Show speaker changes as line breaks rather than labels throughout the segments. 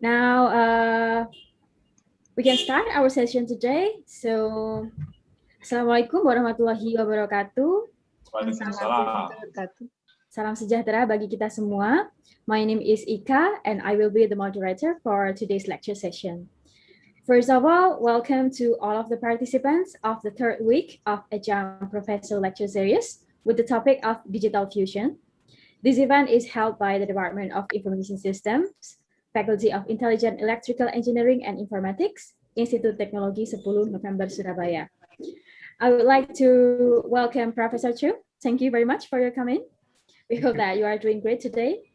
Now we can start our session today. So, Assalamualaikum warahmatullahi wabarakatuh. Salam sejahtera bagi kita semua. My name is Ika and I will be the moderator for today's lecture session. First of all, welcome to all of the participants of the third week of Adjunct Professor lecture series with the topic of digital fusion. This event is held by the Department of Information Systems, Faculty of Intelligent Electrical Engineering and Informatics, Institut Teknologi Sepuluh, Nopember, Surabaya. I would like to welcome Professor Chou. Thank you very much for your coming. We hope that you are doing great today,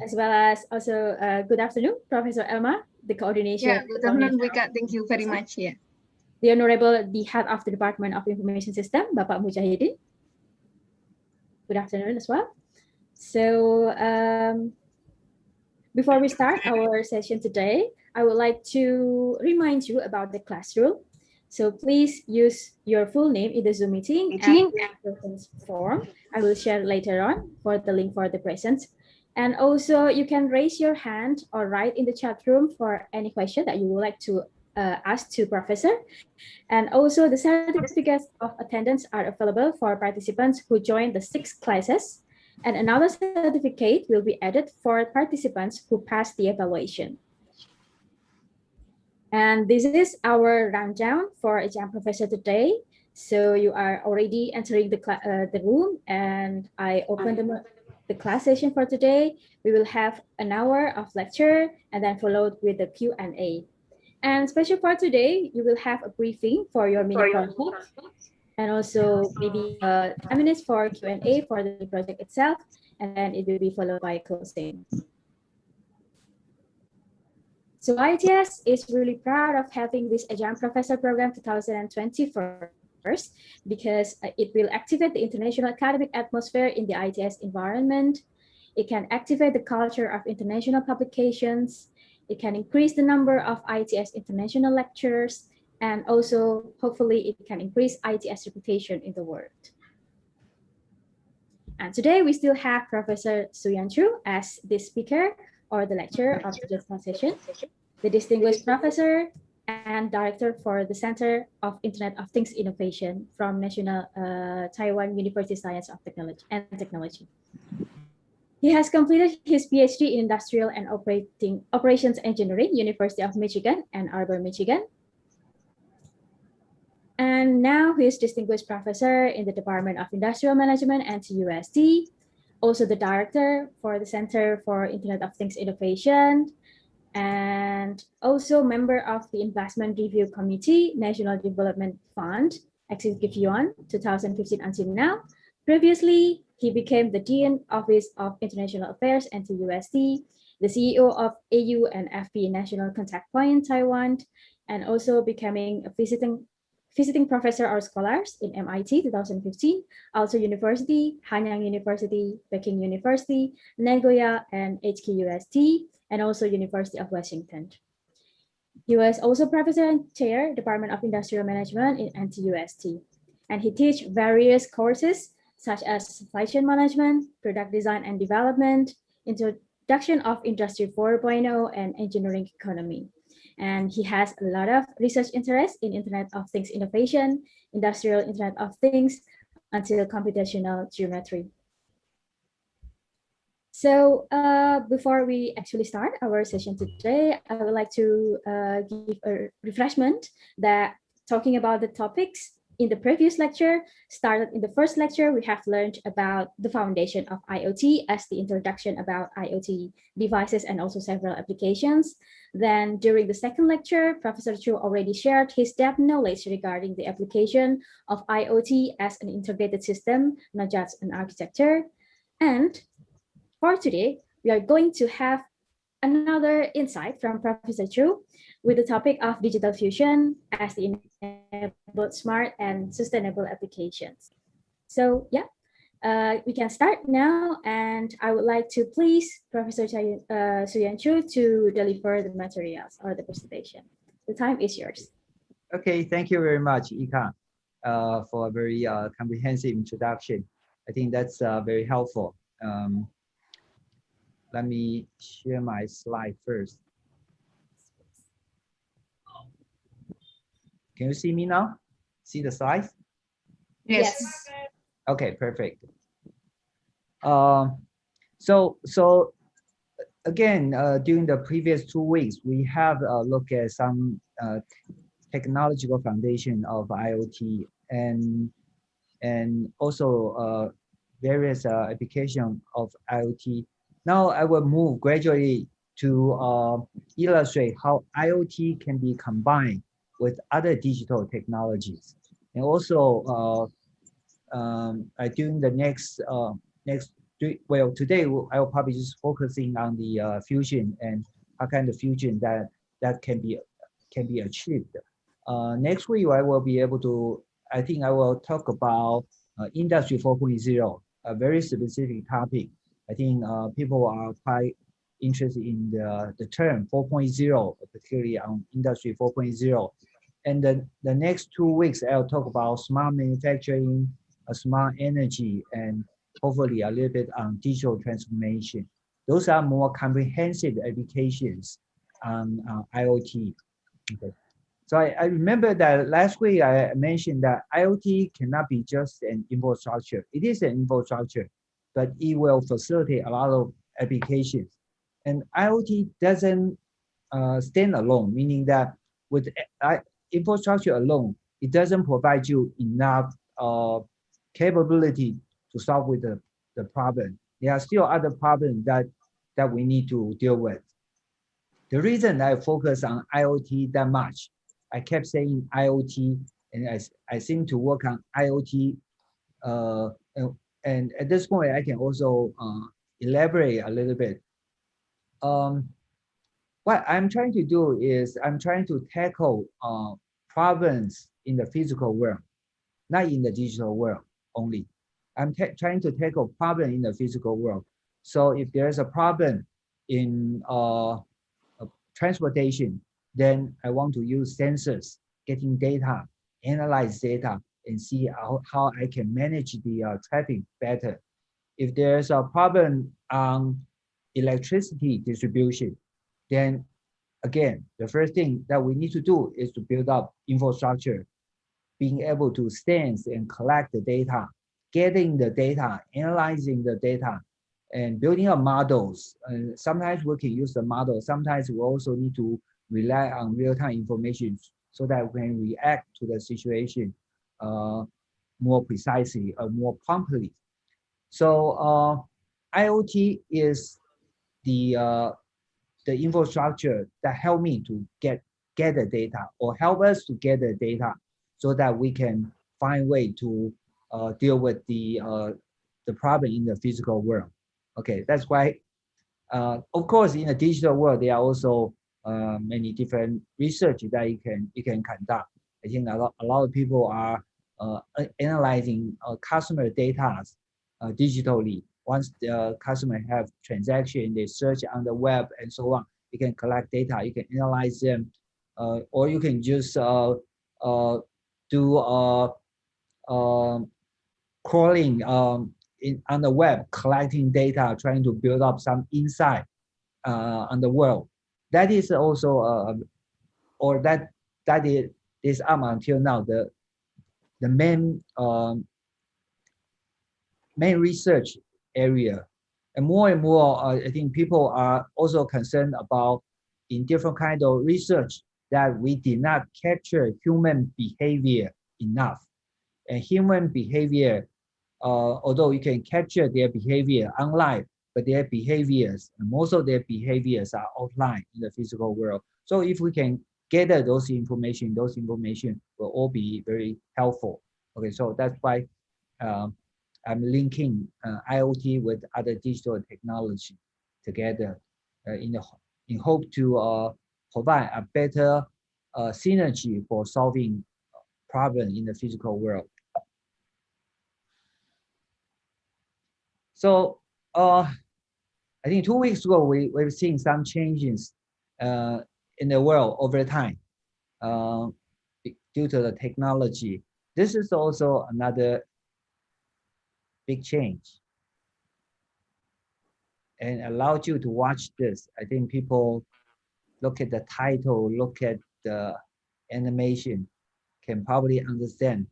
as well as also good afternoon, Professor Elma, the coordination.
Yeah, good afternoon, Wika. Thank you very much. Yeah.
The Honorable, the Head of the Department of Information System, Bapak Mujahidin. Good afternoon as well. So before we start our session today, I would like to remind you about the class rule. So please use your full name in the Zoom meeting and presence form. I will share later on for the link for the presence. And also you can raise your hand or write in the chat room for any question that you would like to ask to Professor. And also the certificates of attendance are available for participants who join the 6 classes. And another certificate will be added for participants who pass the evaluation. And this is our rundown for Adjunct Professor today. So you are already entering the room, and I open the class session for today. We will have an hour of lecture and then followed with the Q&A. And special for today, you will have a briefing for your mini project, and also maybe 10 minutes for Q&A for the project itself, and then it will be followed by closing. So ITS is really proud of having this Adjunct Professor Program 2021 because it will activate the international academic atmosphere in the ITS environment. It can activate the culture of international publications. It can increase the number of ITS international lectures, and also hopefully it can increase ITS reputation in the world. And today we still have Professor Shuo-Yan as the speaker or the lecturer of today's session, the distinguished professor and director for the Center of Internet of Things Innovation from National Taiwan University Science of Technology and Technology. He has completed his PhD in Industrial and Operations Engineering, University of Michigan, Ann Arbor, Michigan. And now he is distinguished professor in the Department of Industrial Management, NTUST, also the director for the Center for Internet of Things Innovation, and also member of the Investment Review Committee, National Development Fund, Executive Yuan, 2015 until now. Previously, he became the Dean Office of International Affairs, NTUST, the CEO of AU and FP National Contact Point, Taiwan, and also becoming a visiting professor or scholars in MIT 2015, also University, Hanyang University, Peking University, Nagoya, and HKUST, and also University of Washington. He was also professor and chair, Department of Industrial Management in NTUST. And he teaches various courses such as supply chain management, product design and development, introduction of Industry 4.0, and engineering economy. And he has a lot of research interest in Internet of Things innovation, industrial Internet of Things, until computational geometry. So before we actually start our session today, I would like to give a refreshment that talking about the topics in the previous lecture. Started in the first lecture, we have learned about the foundation of IoT as the introduction about IoT devices and also several applications. Then during the second lecture, Professor Chou already shared his depth knowledge regarding the application of IoT as an integrated system, not just an architecture. And for today, we are going to have another insight from Professor Chou with the topic of digital fusion as the enabled smart and sustainable applications. So yeah, we can start now, and I would like to please Professor Shuo-Yan to deliver the materials or the presentation. The time is yours.
Okay, thank you very much, Ika, for a very comprehensive introduction. I think that's very helpful. Let me share my slide first. Can you see me now? See the slides?
Yes.
Okay, perfect. So again, during the previous 2 weeks, we have a look at some technological foundation of IoT and also various application of IoT. Now I will move gradually to illustrate how IoT can be combined with other digital technologies. And also during the next today I will probably just focusing on the fusion and how kind of fusion that can be achieved. Next week I will be able to, I think I will talk about Industry 4.0, a very specific topic. I think people are quite interested in the term 4.0, particularly on Industry 4.0. And the next 2 weeks, I'll talk about smart manufacturing, smart energy, and hopefully a little bit on digital transformation. Those are more comprehensive applications on IoT. Okay. So I remember that last week I mentioned that IoT cannot be just an infrastructure. It is an infrastructure, but it will facilitate a lot of applications. And IoT doesn't stand alone, meaning that with infrastructure alone, it doesn't provide you enough capability to solve with the problem. There are still other problems that we need to deal with. The reason I focus on IoT that much, I kept saying IoT, and I seem to work on IoT. And at this point, I can also elaborate a little bit. What I'm trying to do is I'm trying to tackle problems in the physical world, not in the digital world only. I'm trying to tackle problem in the physical world. So if there's a problem in transportation, then I want to use sensors, getting data, analyze data, and see how I can manage the traffic better. If there's a problem on electricity distribution, then again, the first thing that we need to do is to build up infrastructure, being able to sense and collect the data, getting the data, analyzing the data, and building up models. And sometimes we can use the model. Sometimes we also need to rely on real-time information so that we can react to the situation more precisely or more promptly. So IoT is the infrastructure that help me to get the data or help us to get the data so that we can find way to deal with the problem in the physical world. Okay, that's why, of course, in the digital world, there are also many different research that you can conduct. I think a lot of people are analyzing customer data digitally. Once the customer have transaction, they search on the web and so on. You can collect data, you can analyze them, or you can just do crawling on the web, collecting data, trying to build up some insight on the world. That is also, or that is up until now the main research area. And more, I think people are also concerned about in different kind of research that we did not capture human behavior enough. And human behavior, although you can capture their behavior online, but their behaviors, and most of their behaviors are offline in the physical world. So if we can gather those information will all be very helpful. Okay, so that's why I'm linking IoT with other digital technology together in hope to provide a better synergy for solving problems in the physical world. So I think 2 weeks ago, we've seen some changes in the world over time due to the technology. This is also another big change, and allowed you to watch this. I think people look at the title, look at the animation, can probably understand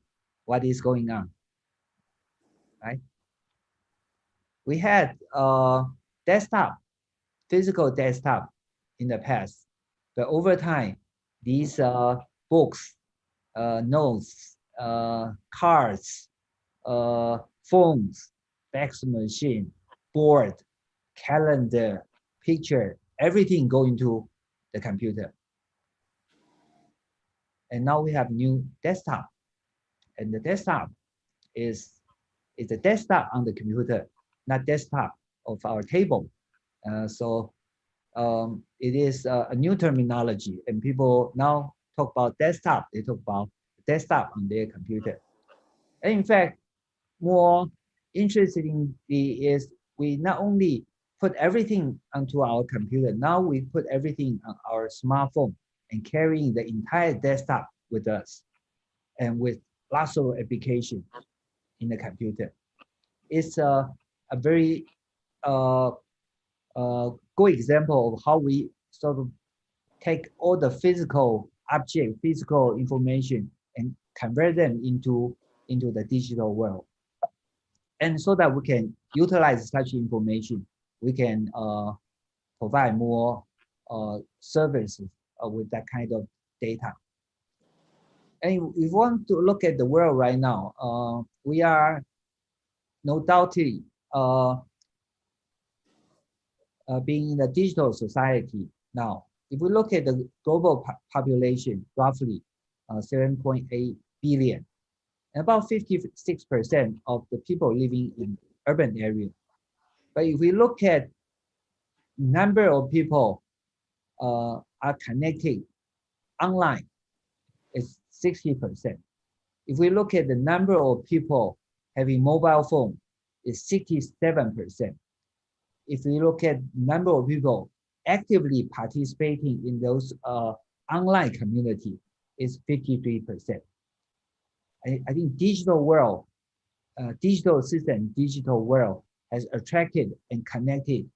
what is going on, right? We had desktop, physical desktop in the past, but over time, these books, notes, cards, phones, fax machine, board, calendar, picture, everything go into the computer. And now we have new desktop, and the desktop is a desktop on the computer, not desktop of our table. So it is a new terminology, and people now talk about desktop. They talk about desktop on their computer. And in fact, more interestingly is we not only put everything onto our computer, now we put everything on our smartphone and carrying the entire desktop with us, and with lots of applications in the computer. It's a very good example of how we sort of take all the physical object, physical information, and convert them into the digital world. And so that we can utilize such information, we can provide more services with that kind of data. And if we want to look at the world right now, we are no doubtly being in a digital society now. If we look at the global population, roughly 7.8 billion, and about 56% of the people living in urban areas. But if we look at number of people are connected online, it's 60%. If we look at the number of people having mobile phone, it's 67%. If we look at number of people actively participating in those online community, it's 53%. I think digital world, digital system, digital world has attracted and connected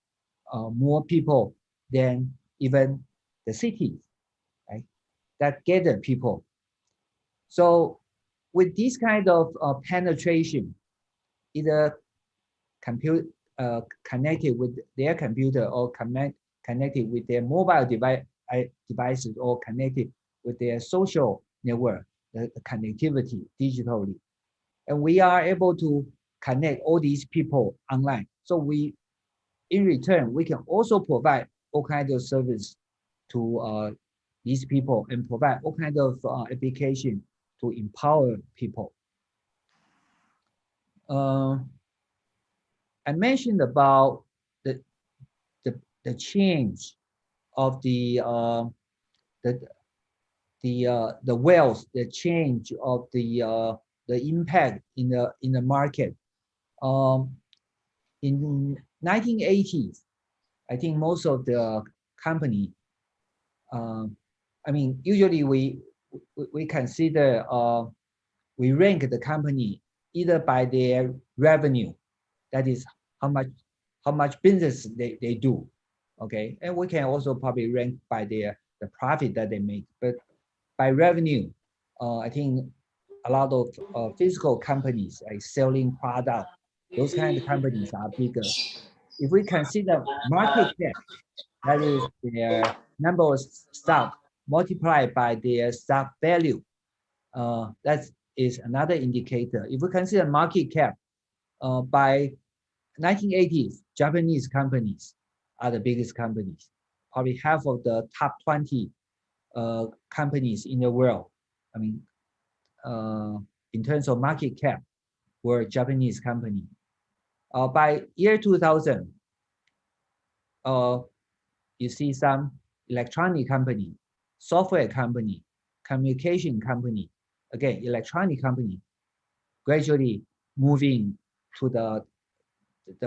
more people than even the cities, right? That gather people. So with this kind of penetration, either connected with their computer or connected with their mobile devices or connected with their social network, the connectivity digitally. And we are able to connect all these people online. So we, in return, we can also provide all kinds of service to these people and provide all kinds of application to empower people. I mentioned about the change of the wealth, the change of the impact in the market. In 1980s, I think most of the company, I mean, usually we consider we rank the company either by their revenue, that is how much business they do, okay, and we can also probably rank by the profit that they make. But by revenue, I think a lot of physical companies like selling product, those kind of companies are bigger. If we consider market cap, that is their number of stock multiplied by their stock value, that is another indicator. If we consider market cap, by 1980s, Japanese companies are the biggest companies. Probably half of the top 20 companies in the world, I mean, in terms of market cap, were Japanese company. By year 2000, you see some electronic company, software company, communication company, again, electronic company, gradually moving to the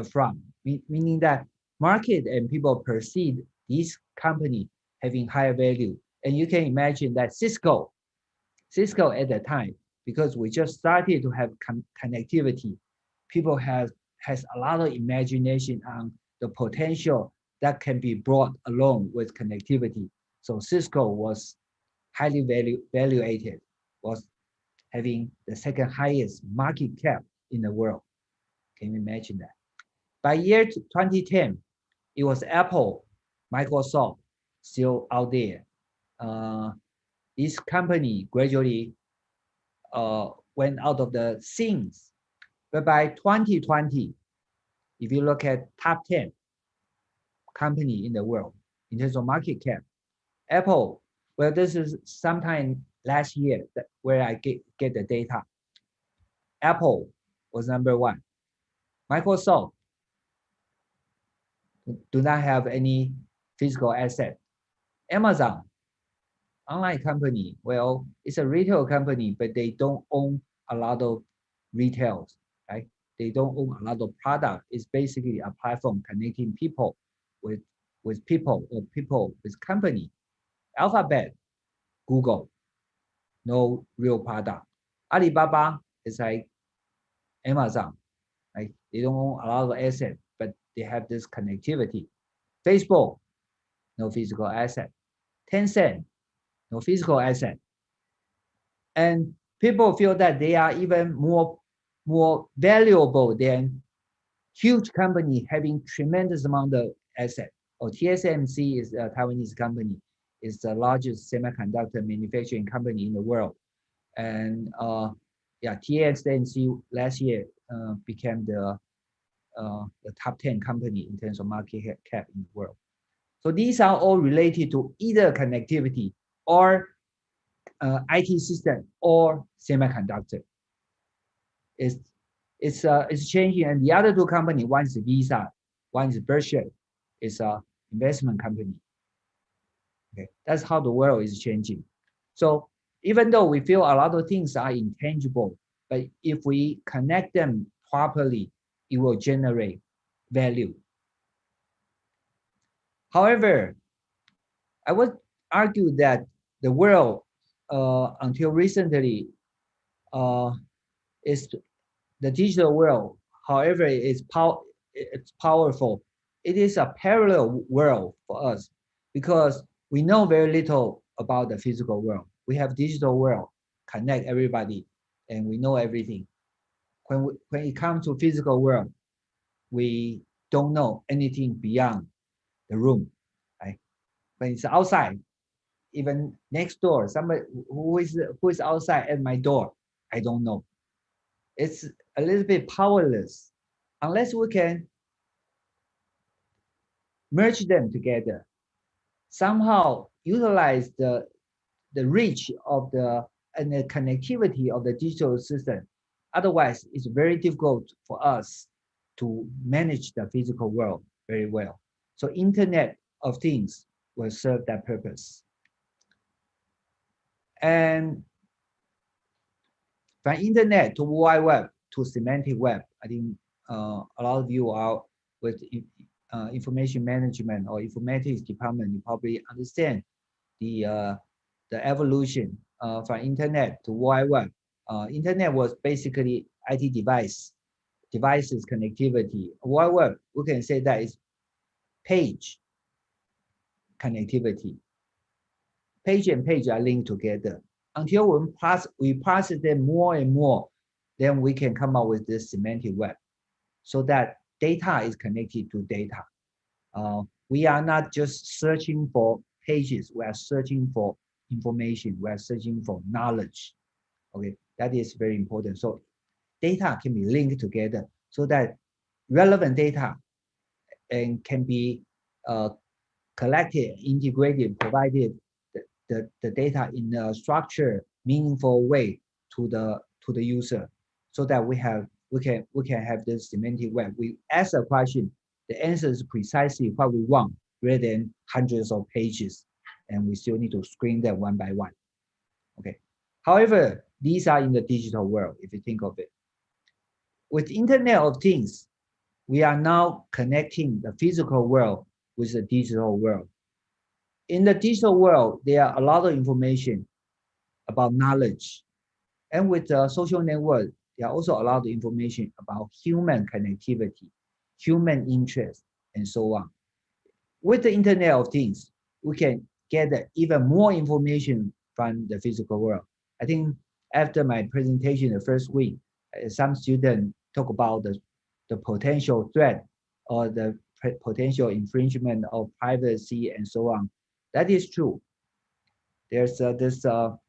front, meaning that market and people perceive these company having higher value. And you can imagine that Cisco at the time, because we just started to have connectivity, people has a lot of imagination on the potential that can be brought along with connectivity. So Cisco was highly valuated, was having the second highest market cap in the world. Can you imagine that? By year 2010, it was Apple, Microsoft still out there. This company gradually went out of the scenes. But by 2020, if you look at top 10 company in the world in terms of market cap, Apple, well, this is sometime last year where I get the data. Apple was #1. Microsoft do not have any physical asset. Amazon, online company, well, it's a retail company, but they don't own a lot of retails, right? They don't own a lot of product. It's basically a platform connecting people with people or people with company. Alphabet, Google, no real product. Alibaba is like Amazon, right? They don't own a lot of assets, but they have this connectivity. Facebook, no physical asset. Tencent, no physical asset. And people feel that they are even more valuable than huge company having tremendous amount of asset. Or TSMC is a Taiwanese company, is the largest semiconductor manufacturing company in the world. And yeah, TSMC last year became the top 10 company in terms of market cap in the world. So these are all related to either connectivity or IT system or semiconductor. It's changing, and the other two companies, one is Visa, one is Berkshire, is a investment company. Okay, that's how the world is changing. So even though we feel a lot of things are intangible, but if we connect them properly, it will generate value. However, I would argue that the world until recently is the digital world. However, it's powerful. It is a parallel world for us because we know very little about the physical world. We have digital world, connect everybody, and we know everything. When it comes to physical world, we don't know anything beyond the room, right? When it's outside, even next door, somebody who is outside at my door, I don't know. It's a little bit powerless unless we can merge them together, somehow utilize the reach of and the connectivity of the digital system. Otherwise, it's very difficult for us to manage the physical world very well. So Internet of Things will serve that purpose. And from Internet to World Wide Web to semantic web, I think a lot of you are with information management or informatics department, you probably understand the evolution from Internet to World Wide Web. Internet was basically IT devices connectivity. World Wide Web, we can say that is page connectivity. Page and page are linked together. Until we process them more and more, then we can come up with this semantic web so that data is connected to data. We are not just searching for pages, we are searching for information, we are searching for knowledge. Okay, that is very important. So data can be linked together so that relevant data and can be collected, integrated, provided the data in a structured, meaningful way to the user, so that we can have this semantic web. We ask a question, the answer is precisely what we want, rather than hundreds of pages, and we still need to screen them one by one. Okay. However, these are in the digital world, if you think of it. With Internet of Things, we are now connecting the physical world with the digital world. In the digital world, there are a lot of information about knowledge. And with the social network, there are also a lot of information about human connectivity, human interest, and so on. With the Internet of Things, we can get even more information from the physical world. I think after my presentation the first week, some students talk about the potential threat or the potential infringement of privacy and so on. That is true. There's two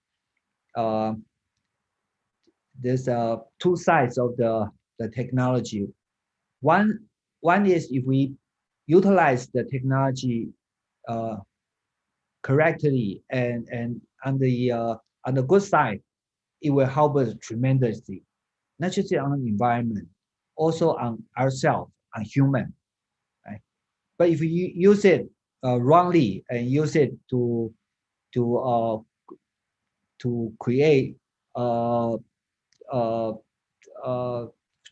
sides of the technology. One is if we utilize the technology correctly and on the good side, it will help us tremendously, not just on the environment, also on ourselves, on human, right? But if you use it wrongly and use it to create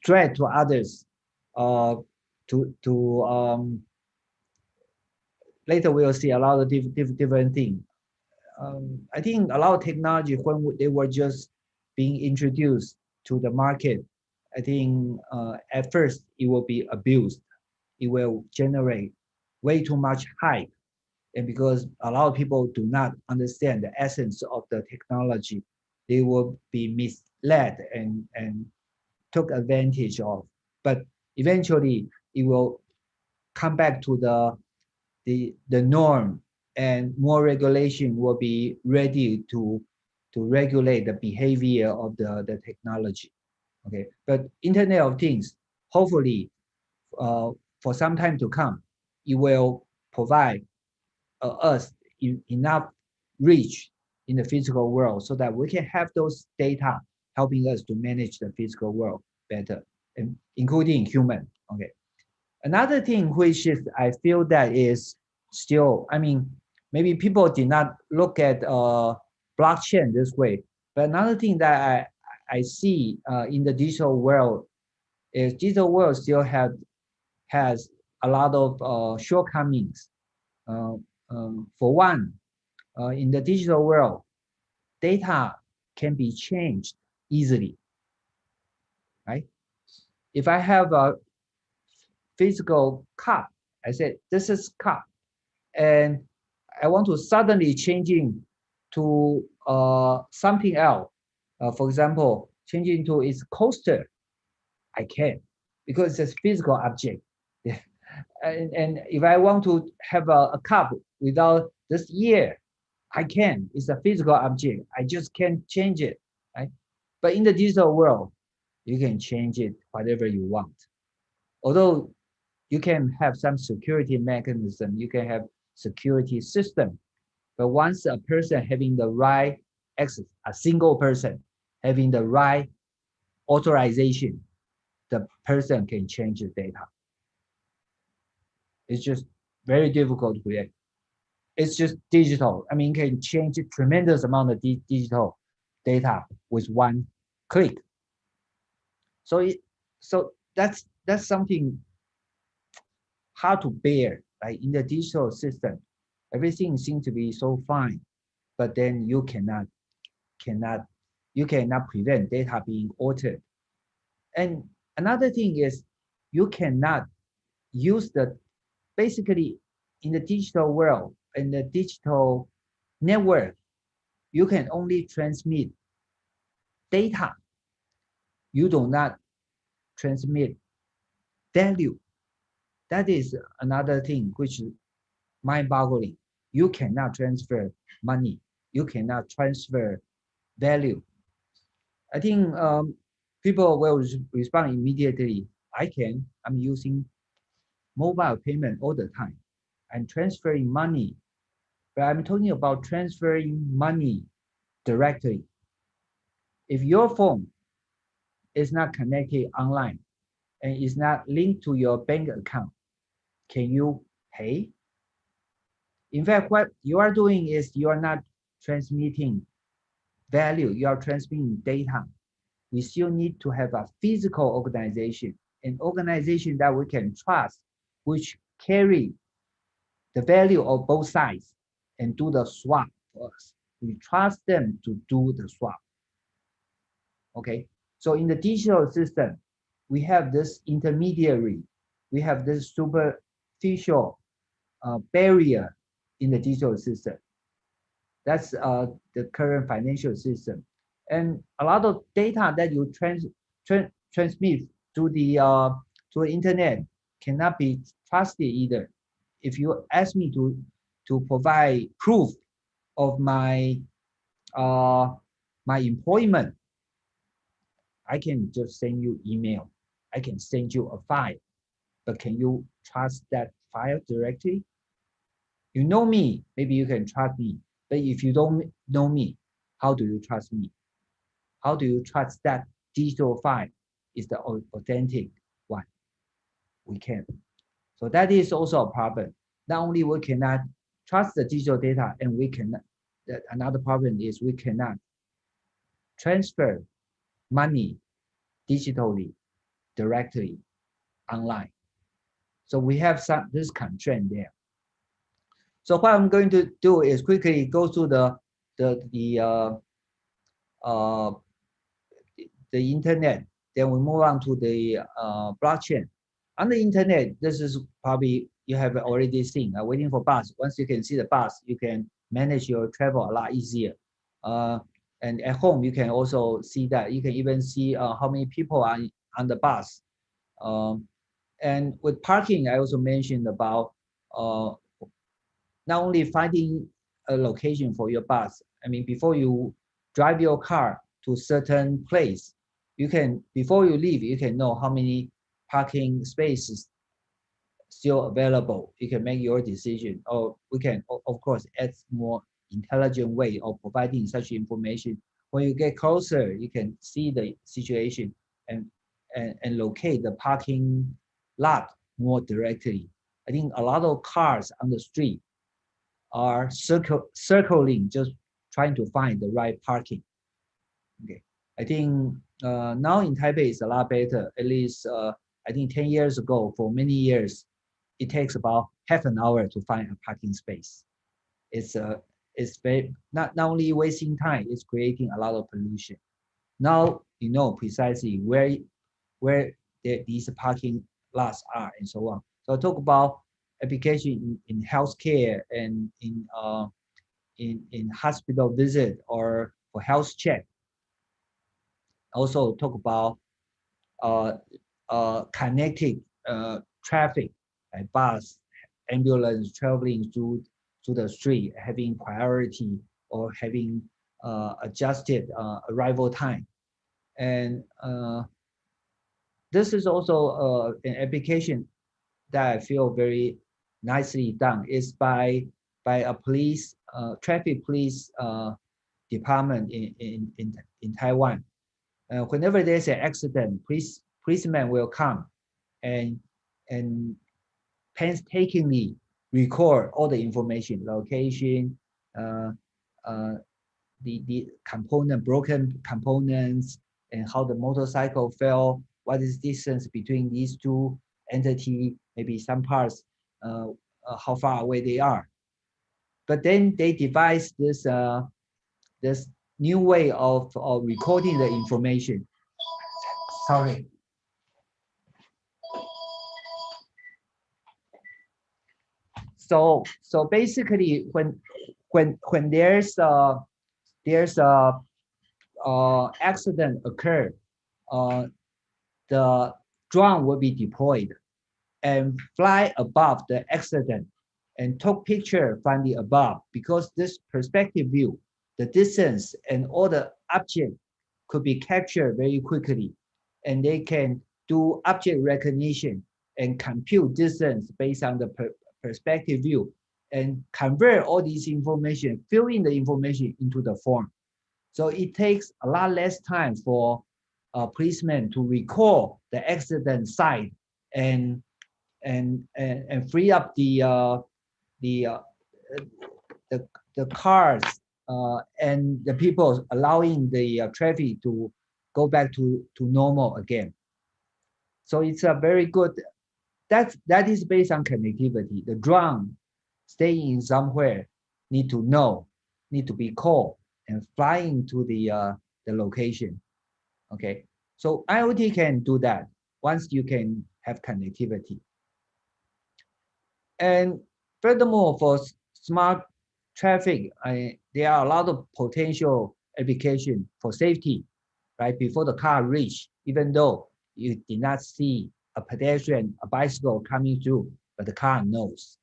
threat to others, later we'll see a lot of different things. I think a lot of technology, when they were just being introduced to the market, I think at first it will be abused. It will generate way too much hype. And because a lot of people do not understand the essence of the technology, they will be misled and took advantage of. But eventually it will come back to the norm, and more regulation will be ready to regulate the behavior of the technology. Okay, but Internet of Things, hopefully for some time to come, it will provide us enough reach in the physical world so that we can have those data helping us to manage the physical world better, and including human. Okay. Another thing which is, I feel that is still, I mean, maybe people did not look at blockchain this way, but another thing that I see in the digital world is digital world still has a lot of shortcomings. For one, in the digital world, data can be changed easily, right? If I have a physical cup, I said, this is cup, and I want to suddenly changing to something else. For example, changing to its coaster, I can, because it's a physical object. And if I want to have a cup without this ear, I can. It's a physical object. I just can't change it, right? But in the digital world, you can change it whatever you want. Although you can have some security mechanism, you can have security system, but once a person having the right access, a single person having the right authorization, the person can change the data. It's just very difficult to create. It's just digital. I mean, can change a tremendous amount of digital data with one click. So that's something hard to bear. Like in the digital system, everything seems to be so fine, but then you cannot prevent data being altered. And another thing is you cannot use basically in the digital world, in the digital network, you can only transmit data. You do not transmit value. That is another thing which is mind-boggling. You cannot transfer money. You cannot transfer value. I think people will respond immediately. I can. I'm using mobile payment all the time. I'm transferring money, but I'm talking about transferring money directly. If your phone is not connected online and is not linked to your bank account, can you pay? In fact, what you are doing is you are not transmitting value, you are transmitting data. We still need to have a physical organization, an organization that we can trust, which carry the value of both sides and do the swap for us. We trust them to do the swap. Okay, so in the digital system, we have this intermediary, we have this superficial barrier in the digital system. That's the current financial system. And a lot of data that you transmit to the internet cannot be trusted either. If you ask me to provide proof of my my employment, I can just send you email. I can send you a file, but can you trust that file directly? You know me, maybe you can trust me. But if you don't know me, how do you trust me? How do you trust that digital file is the authentic one? We can't. So that is also a problem. Not only we cannot trust the digital data, and we cannot, another problem is we cannot transfer money digitally, directly, online. So we have this constraint there. So what I'm going to do is quickly go through the internet. Then we move on to the blockchain. On the internet, this is probably you have already seen. Waiting for bus. Once you can see the bus, you can manage your travel a lot easier. And at home, you can also see that. You can even see how many people are on the bus. And with parking, I also mentioned about not only finding a location for your bus. I mean, before you drive your car to a certain place, you can, before you leave, you can know how many parking spaces still available. You can make your decision, or we can, of course, add more intelligent way of providing such information. When you get closer, you can see the situation and locate the parking lot more directly. I think a lot of cars on the street are circling, just trying to find the right parking. Okay, I think now in Taipei it's a lot better. At least I think 10 years ago, for many years, it takes about half an hour to find a parking space. It's very not only wasting time, it's creating a lot of pollution. Now you know precisely where these parking lots are and so on. So I talk about application in healthcare and in hospital visit or for health check. Also talk about connected traffic, like bus, ambulance traveling through the street, having priority or having adjusted arrival time. And this is also an application that I feel very nicely done. Is by a police, traffic police department in Taiwan. Whenever there's an accident, policemen will come and painstakingly record all the information, location, the broken components, and how the motorcycle fell, what is distance between these two entities, maybe some parts, how far away they are. But then they devise this this new way of recording the information. Sorry. So basically, when there's a accident occurred, the drone will be deployed and fly above the accident and took picture from the above, because this perspective view, the distance and all the object could be captured very quickly, and they can do object recognition and compute distance based on the perspective view and convert all this information, fill in the information into the form. So it takes a lot less time for a policeman to record the accident site and free up the cars and the people, allowing the traffic to go back to normal again. So it's a very good, that is based on connectivity. The drone staying somewhere need to be called and flying to the location. Okay, so IoT can do that once you can have connectivity. And furthermore, for smart traffic, there are a lot of potential application for safety, right? Before the car reach, even though you did not see a pedestrian, a bicycle coming through, but the car knows.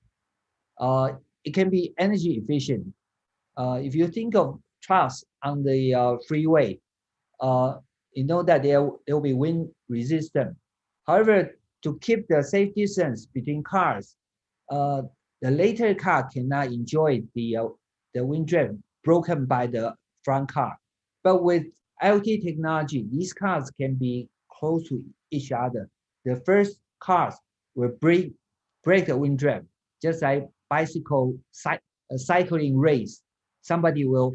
It can be energy efficient. If you think of trucks on the freeway, you know that there will be wind resistant. However, to keep the safe distance between cars, the later car cannot enjoy the wind draft broken by the front car. But with IoT technology, these cars can be close to each other. The first cars will break the wind draft, just like cycling race. Somebody will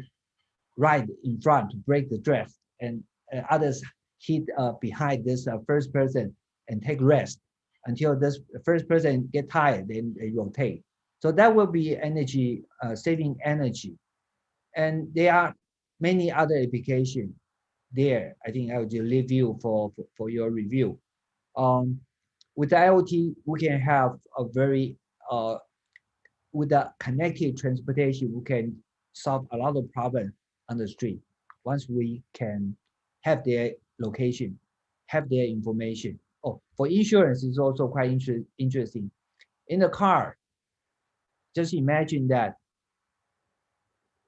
ride in front to break the draft, and others hit behind this first person and take rest until this first person get tired, then they rotate. So that will be energy, saving energy. And there are many other applications there. I think I will just leave you for your review. With IoT, we can have a very, with the connected transportation, we can solve a lot of problems on the street. Once we can have their location, have their information. Oh, for insurance is also quite interesting. In the car, just imagine that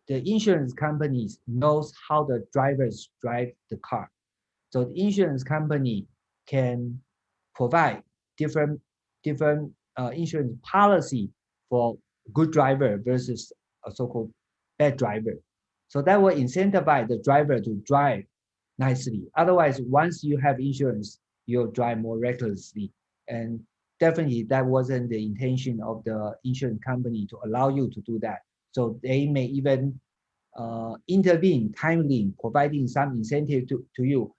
the insurance companies knows how the drivers drive the car. So the insurance company can provide different insurance policy for good driver versus a so-called bad driver. So that will incentivize the driver to drive nicely. Otherwise, once you have insurance, you'll drive more recklessly. And definitely that wasn't the intention of the insurance company to allow you to do that. So they may even intervene timely, providing some incentive to you,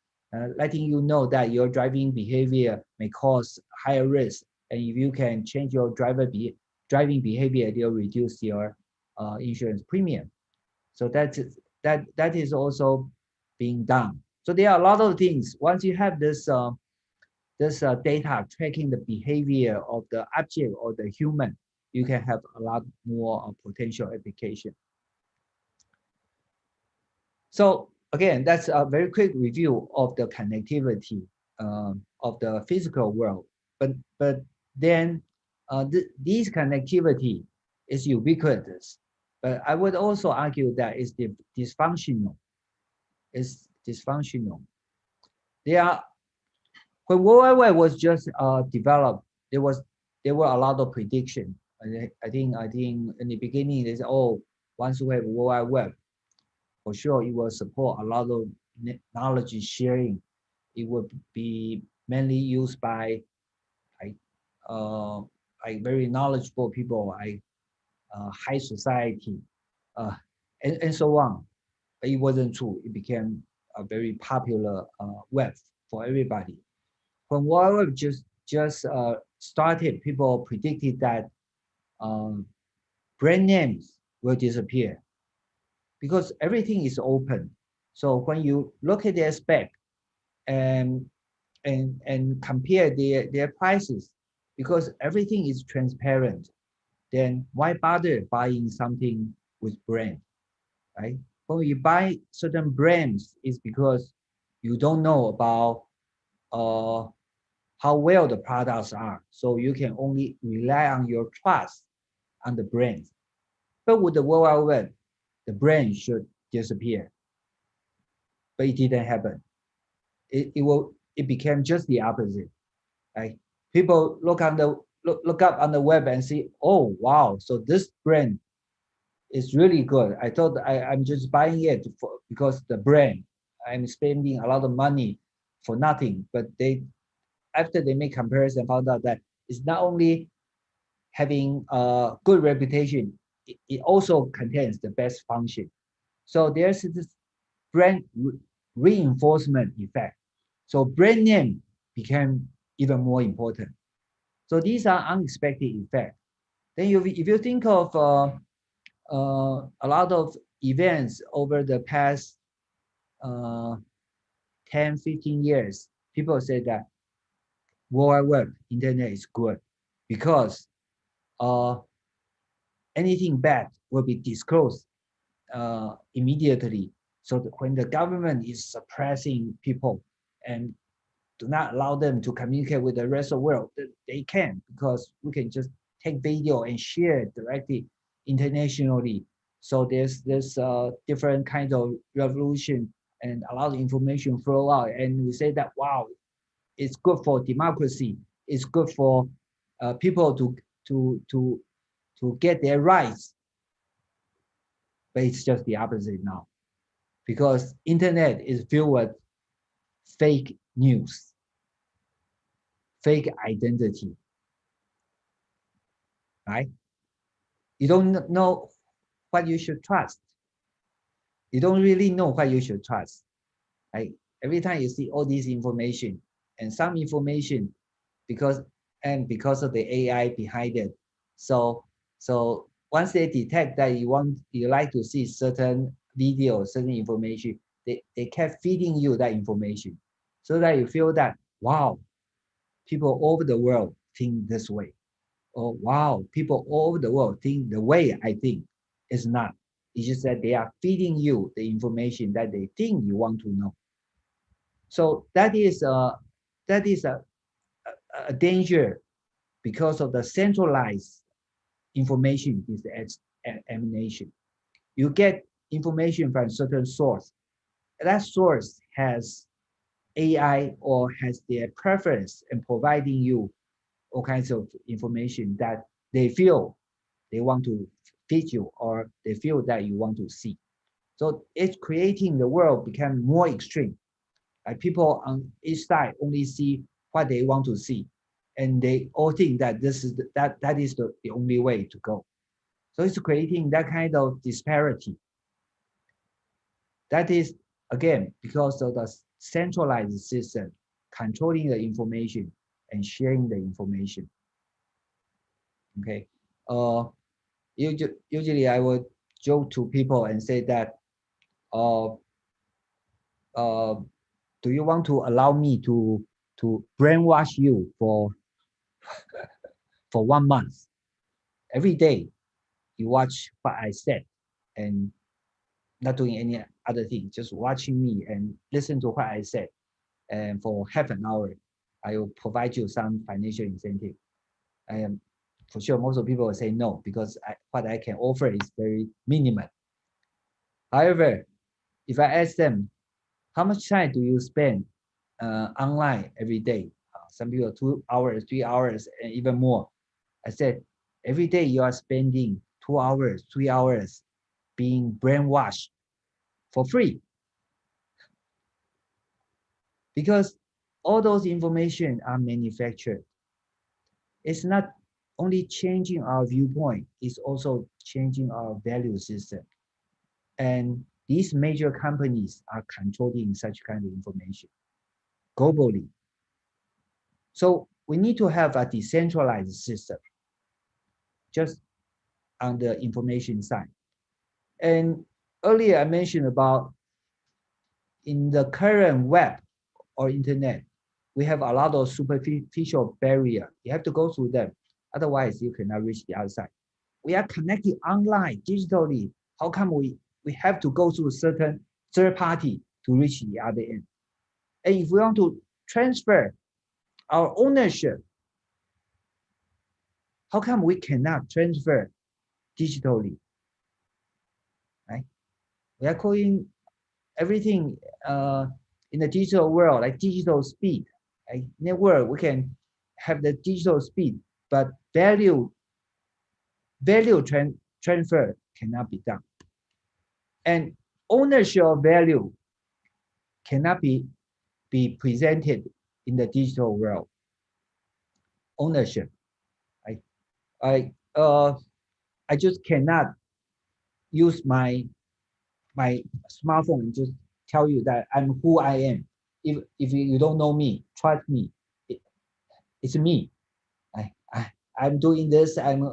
letting you know that your driving behavior may cause higher risk. And if you can change your driving behavior, they'll reduce your insurance premium. So that is also being done. So there are a lot of things. Once you have this data tracking the behavior of the object or the human, you can have a lot more potential application. So again, that's a very quick review of the connectivity of the physical world. But then this connectivity is ubiquitous. But I would also argue that it's dysfunctional. It's dysfunctional. When World Wide Web was just developed, there were a lot of prediction. I think in the beginning they said, oh, once we have World Wide Web, for sure it will support a lot of knowledge sharing. It would be mainly used by like very knowledgeable people, like high society, and so on. But it wasn't true. It became a very popular web for everybody. When World Wide Web just started, people predicted that brand names will disappear because everything is open. So when you look at their spec and compare their prices, because everything is transparent, then why bother buying something with brand, right? When you buy certain brands, it's because you don't know about how well the products are. So you can only rely on your trust on the brand. But with the World Wide Web, the brand should disappear. But it didn't happen. It became just the opposite. Right? People look up on the web and see, oh wow, so this brand is really good. I thought I'm just buying it because the brand. I'm spending a lot of money for nothing. But after they make comparison, found out that it's not only having a good reputation, it also contains the best function. So there's this brand reinforcement effect. So brand name became even more important. So these are unexpected effects. Then if you think of a lot of events over the past 10, 15 years, people say that World Wide Web, internet is good because anything bad will be disclosed immediately. So when the government is suppressing people and do not allow them to communicate with the rest of the world, they can, because we can just take video and share it directly internationally. So there's different kind of revolution and allow the information flow out. And we say that, wow, it's good for democracy. It's good for people to get their rights. But it's just the opposite now, because internet is filled with fake news, fake identity, right? You don't know what you should trust. You don't really know what you should trust. Right? Every time you see all this information, and some information, because of the AI behind it, so once they detect that you like to see certain video, certain information, they kept feeding you that information, so that you feel that, wow, people all over the world think this way. Or wow, people all over the world think the way I think. Is not. It's just that they are feeding you the information that they think you want to know. So that is a danger, because of the centralized information dissemination. You get information from certain source. That source has AI or has their preference in providing you all kinds of information that they feel they want to feed you, or they feel that you want to see. So it's creating the world become more extreme. Like people on each side only see what they want to see, and they all think that this is that is the only way to go. So it's creating that kind of disparity. That is, again, because of the centralized system controlling the information and sharing the information. Okay. Usually I would joke to people and say that, do you want to allow me to brainwash you for 1 month? Every day you watch what I said and not doing any other thing, just watching me and listen to what I said. And for half an hour, I will provide you some financial incentive. I am for sure most of people will say no, because what I can offer is very minimal. However, if I ask them, how much time do you spend online every day? Some people 2 hours, 3 hours, and even more. I said, every day you are spending 2 hours, 3 hours being brainwashed for free. Because all those information are manufactured. It's not only changing our viewpoint, it's also changing our value system. And these major companies are controlling such kind of information globally. So we need to have a decentralized system just on the information side. And earlier I mentioned about in the current web or internet, we have a lot of superficial barrier. You have to go through them. Otherwise, you cannot reach the other side. We are connected online, digitally. How come we have to go through a certain third party to reach the other end? And if we want to transfer our ownership, how come we cannot transfer digitally? Right? We are calling everything in the digital world like digital speed. Right? Network, we can have the digital speed, but value transfer cannot be done. And ownership of value cannot be presented in the digital world. Ownership, right? I just cannot use my smartphone and just tell you that I'm who I am. If you don't know me, trust me, it's me. I'm doing this. I'm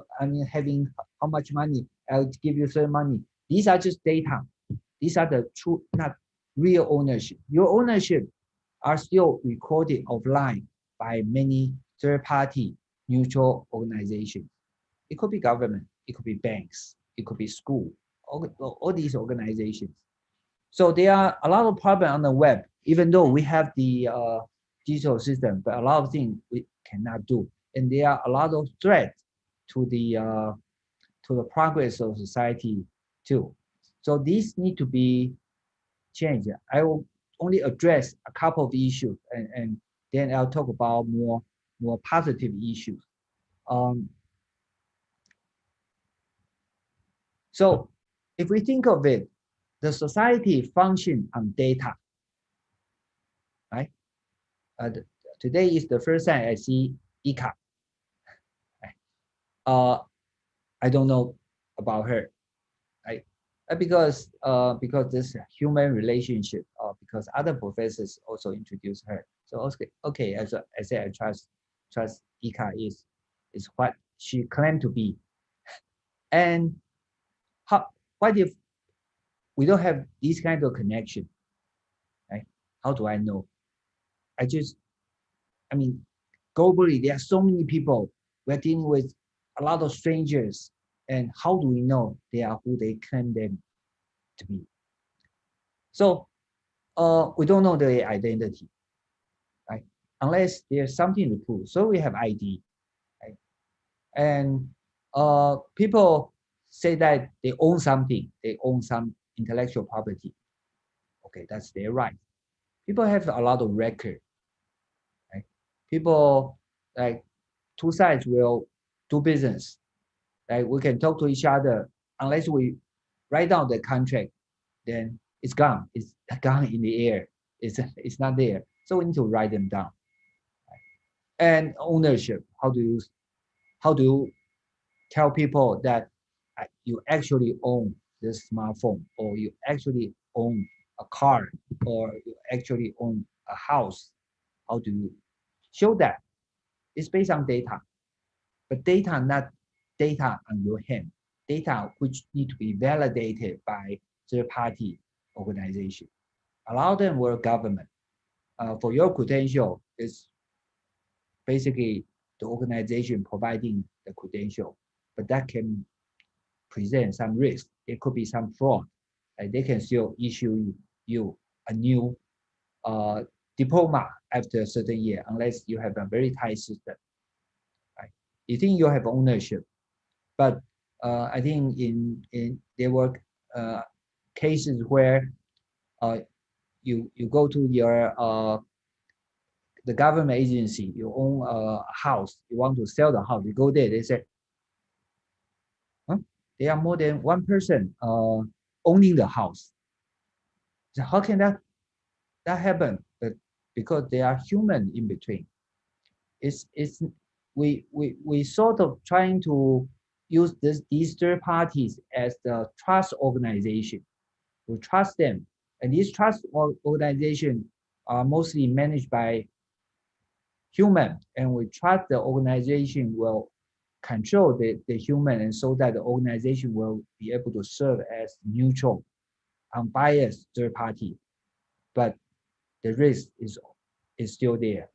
having how much money? I'll give you certain money. These are just data. These are the true, not real ownership. Your ownership are still recorded offline by many third-party neutral organizations. It could be government, it could be banks, it could be school, all these organizations. So there are a lot of problems on the web, even though we have the digital system, but a lot of things we cannot do. And there are a lot of threats to the progress of society too. So these need to be changed. I will only address a couple of issues, and then I'll talk about more positive issues. So if we think of it, the society functions on data, right? Today is the first time I see Ika. I don't know about her, right? Because this human relationship, because other professors also introduced her. So okay, as I said, I trust Ika is what she claimed to be. And what if we don't have this kind of connection, right? How do I know? I mean, globally, there are so many people. We're dealing with a lot of strangers. And how do we know they are who they claim them to be? So we don't know their identity, right? Unless there's something to prove. So we have ID, right? And people say that they own something. They own some intellectual property. Okay, that's their right. People have a lot of record, right? People, like, two sides will do business. Like, we can talk to each other. Unless we write down the contract, then it's gone. It's gone in the air. It's not there. So we need to write them down. And ownership. How do you tell people that you actually own this smartphone, or you actually own a car, or you actually own a house? How do you show that? It's based on data, but data not data on your hand. Data which need to be validated by third-party organization. A lot of them were government. For your credential, is basically the organization providing the credential, but that can present some risk. It could be some fraud. They can still issue you a new diploma after a certain year, unless you have a very tight system. Right? You think you have ownership, but I think there were cases where you go to your the government agency, you own a house, you want to sell the house, you go there, they say, huh? There are more than one person owning the house. So how can that happen? But because there are human in between. We sort of trying to use these third parties as the trust organization. We trust them, and these trust organizations are mostly managed by human, and we trust the organization will control the human, and so that the organization will be able to serve as neutral, unbiased third party. But the risk is still there.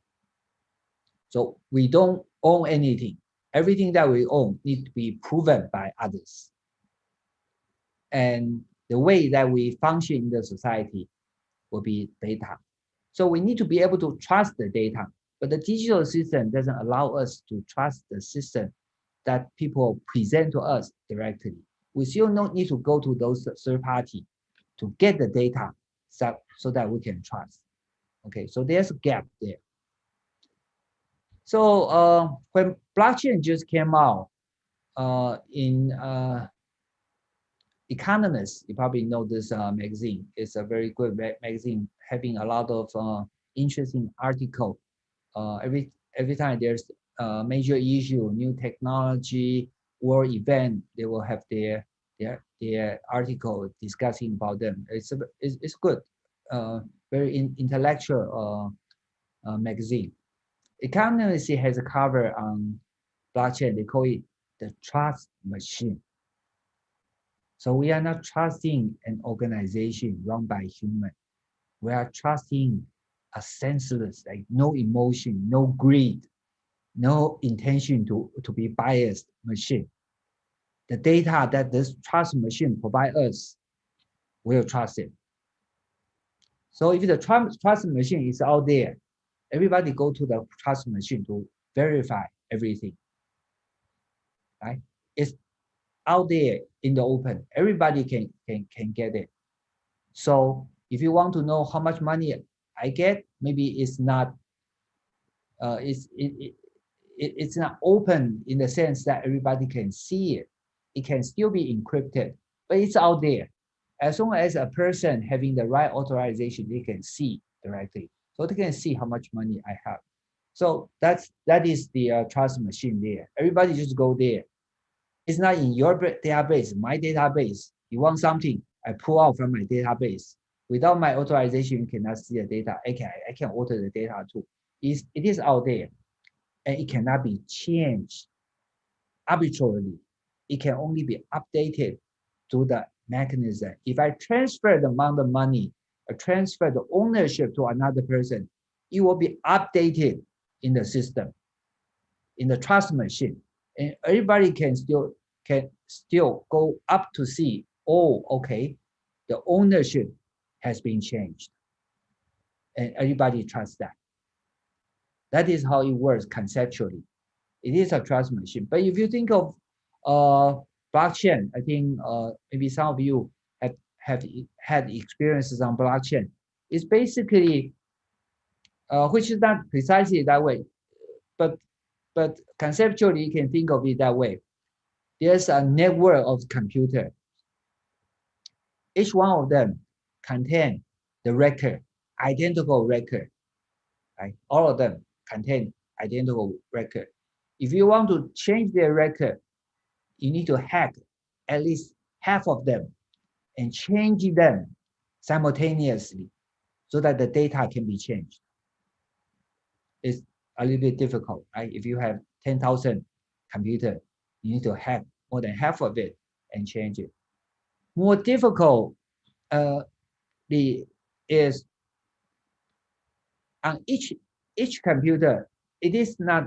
So we don't own anything. Everything that we own needs to be proven by others. And the way that we function in the society will be data. So we need to be able to trust the data. But the digital system doesn't allow us to trust the system that people present to us directly. We still need to go to those third party to get the data so that we can trust. Okay, so there's a gap there. So when blockchain just came out in Economist, you probably know this magazine. It's a very good magazine, having a lot of interesting article. Every time there's a major issue, new technology, world event, they will have their article discussing about them. It's good, very intellectual magazine. Economist has a cover on blockchain. They call it the trust machine. So we are not trusting an organization run by human. We are trusting a senseless, like no emotion, no greed, no intention to be biased machine. The data that this trust machine provide us, we'll trust it. So if the trust machine is out there, everybody go to the trust machine to verify everything, right? It's out there in the open. Everybody can get it. So if you want to know how much money I get, maybe it's not it's not open in the sense that everybody can see it. It can still be encrypted, but it's out there. As long as a person having the right authorization, they can see directly. So they can see how much money I have. So that is the trust machine there. Everybody just go there. It's not in your database, my database. You want something, I pull out from my database. Without my authorization, you cannot see the data. I can alter the data too. It is out there, and it cannot be changed arbitrarily. It can only be updated to the mechanism. If I transfer the amount of money, or transfer the ownership to another person, it will be updated in the system, in the trust machine, and everybody can still go up to see, oh, okay, the ownership has been changed, and everybody trusts that. That is how it works conceptually. It is a trust machine. But if you think of blockchain, I think maybe some of you have had experiences on blockchain. It's basically, which is not precisely that way, but conceptually you can think of it that way. There's a network of computers. Each one of them contain the record, identical record, right? All of them contain identical record. If you want to change their record, you need to hack at least half of them and change them simultaneously so that the data can be changed. It's a little bit difficult, right? If you have 10,000 computers, you need to hack more than half of it and change it. More difficult is on each computer, it is not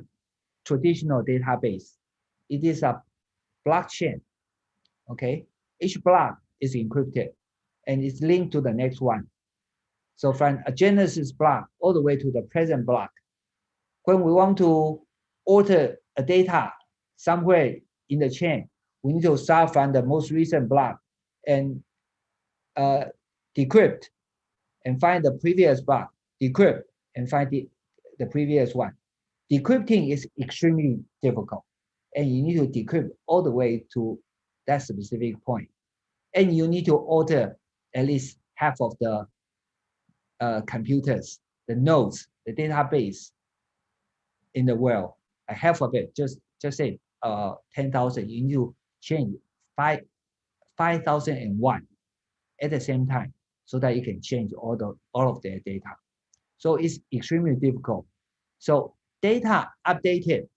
traditional database. It is a blockchain, okay? Each block is encrypted and it's linked to the next one. So from a genesis block all the way to the present block, when we want to alter a data somewhere in the chain, we need to start from the most recent block and decrypt and find the previous block, decrypt and find the previous one. Decrypting is extremely difficult, and you need to decrypt all the way to that specific point. And you need to alter at least half of the computers, the nodes, the database in the world. Half of it, just say 10,000, you need to change 5,001 at the same time so that you can change all of their data. So it's extremely difficult. So data updated,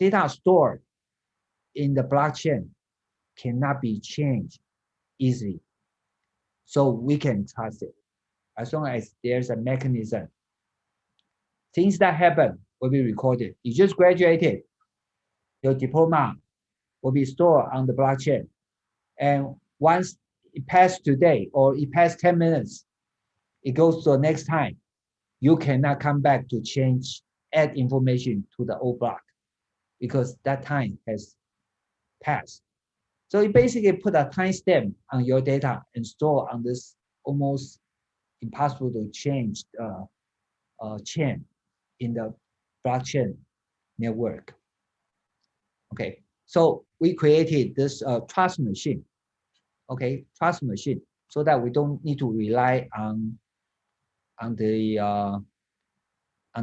data stored in the blockchain cannot be changed easily. So we can trust it as long as there's a mechanism. Things that happen will be recorded. You just graduated, your diploma will be stored on the blockchain. And once it passed today or it passed 10 minutes, it goes to the next time. You cannot come back to change, add information to the old block because that time has passed. So it basically put a timestamp on your data and store on this almost impossible to change chain in the blockchain network. Okay, so we created this trust machine. Okay, trust machine, so that we don't need to rely on the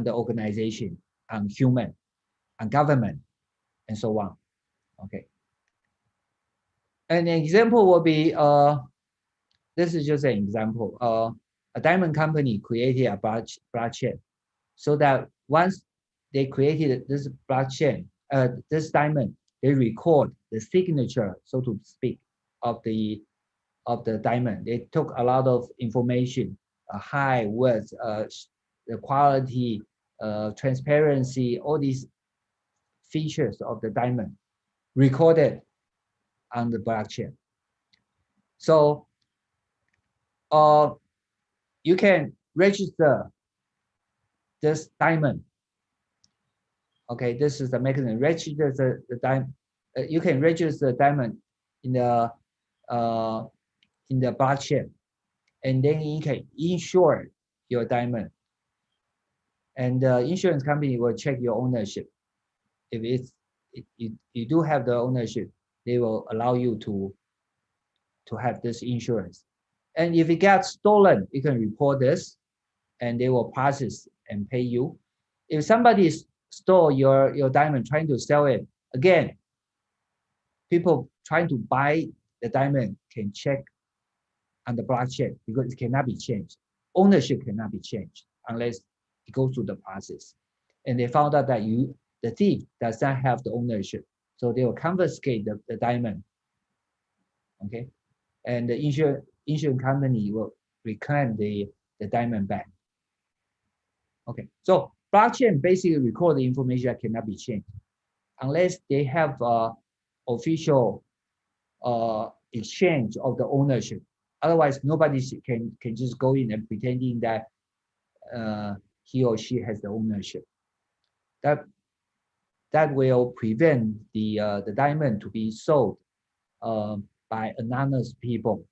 organization, on human, on government, and so on. Okay. An example will be this is just an example. A diamond company created a blockchain, so that once they created this blockchain, this diamond, they record the signature, so to speak, of the diamond. They took a lot of information, high words, the quality, transparency, all these features of the diamond recorded on the blockchain. So you can register this diamond. Okay, this is the mechanism. Register the diamond. You can register the diamond in the blockchain, and then you can insure your diamond. And the insurance company will check your ownership. If you do have the ownership, they will allow you to have this insurance. And if it gets stolen, you can report this, and they will process and pay you. If somebody stole your diamond, trying to sell it, again, people trying to buy the diamond can check on the blockchain because it cannot be changed. Ownership cannot be changed unless it goes through the process. And they found out that the thief does not have the ownership, so they will confiscate the diamond. Okay, and the insurance company will reclaim the diamond back. Okay, so blockchain basically record the information that cannot be changed unless they have official exchange of the ownership. Otherwise, nobody can just go in and pretending that he or she has the ownership. That will prevent the diamond to be sold by anonymous people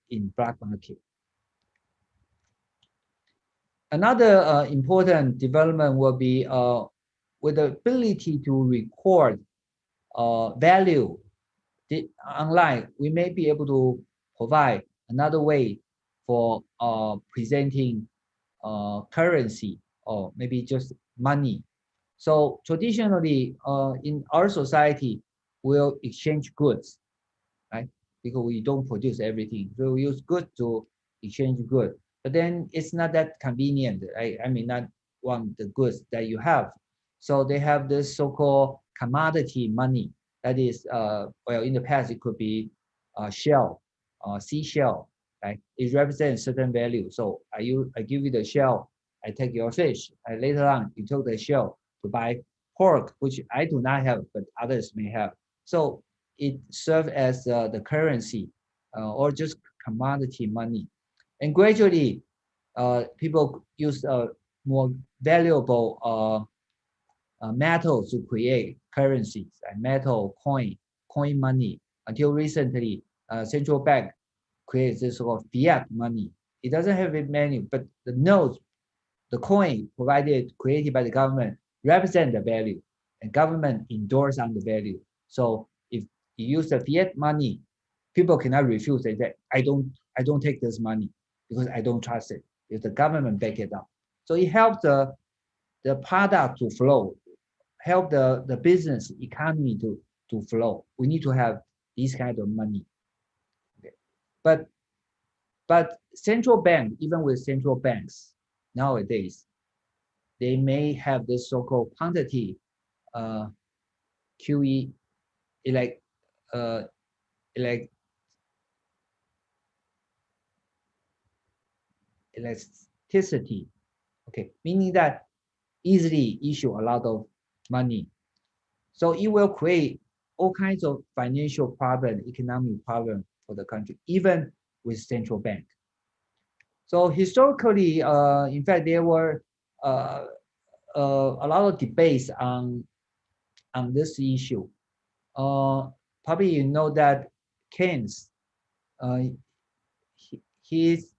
in black market. Another important development will be with the ability to record value online. We may be able to provide another way for presenting currency or maybe just money. So traditionally, in our society, we'll exchange goods, right? Because we don't produce everything, so we use goods to exchange goods. But then it's not that convenient. I mean, not want the goods that you have. So they have this so-called commodity money. That is, well, in the past it could be shell, seashell, right? It represents certain value. So I give you the shell, I take your fish. Later on, you took the shell to buy pork, which I do not have, but others may have. So it serves as the currency or just commodity money. And gradually, people use more valuable metals to create currencies, like metal, coin money. Until recently, central bank creates this sort of fiat money. It doesn't have a menu, but the notes, the coin created by the government represent the value, and government endorse on the value. So if you use the fiat money, people cannot refuse. They say, I don't take this money because I don't trust it. If the government back it up, so it helps the product to flow, help the business economy to flow. We need to have this kind of money. Okay. But central bank, even with central banks nowadays, they may have this so-called quantity QE, elasticity, okay, meaning that easily issue a lot of money. So it will create all kinds of financial problem, economic problem for the country, even with central bank. So historically, in fact, there were a lot of debates on this issue. Probably you know that Keynes, he's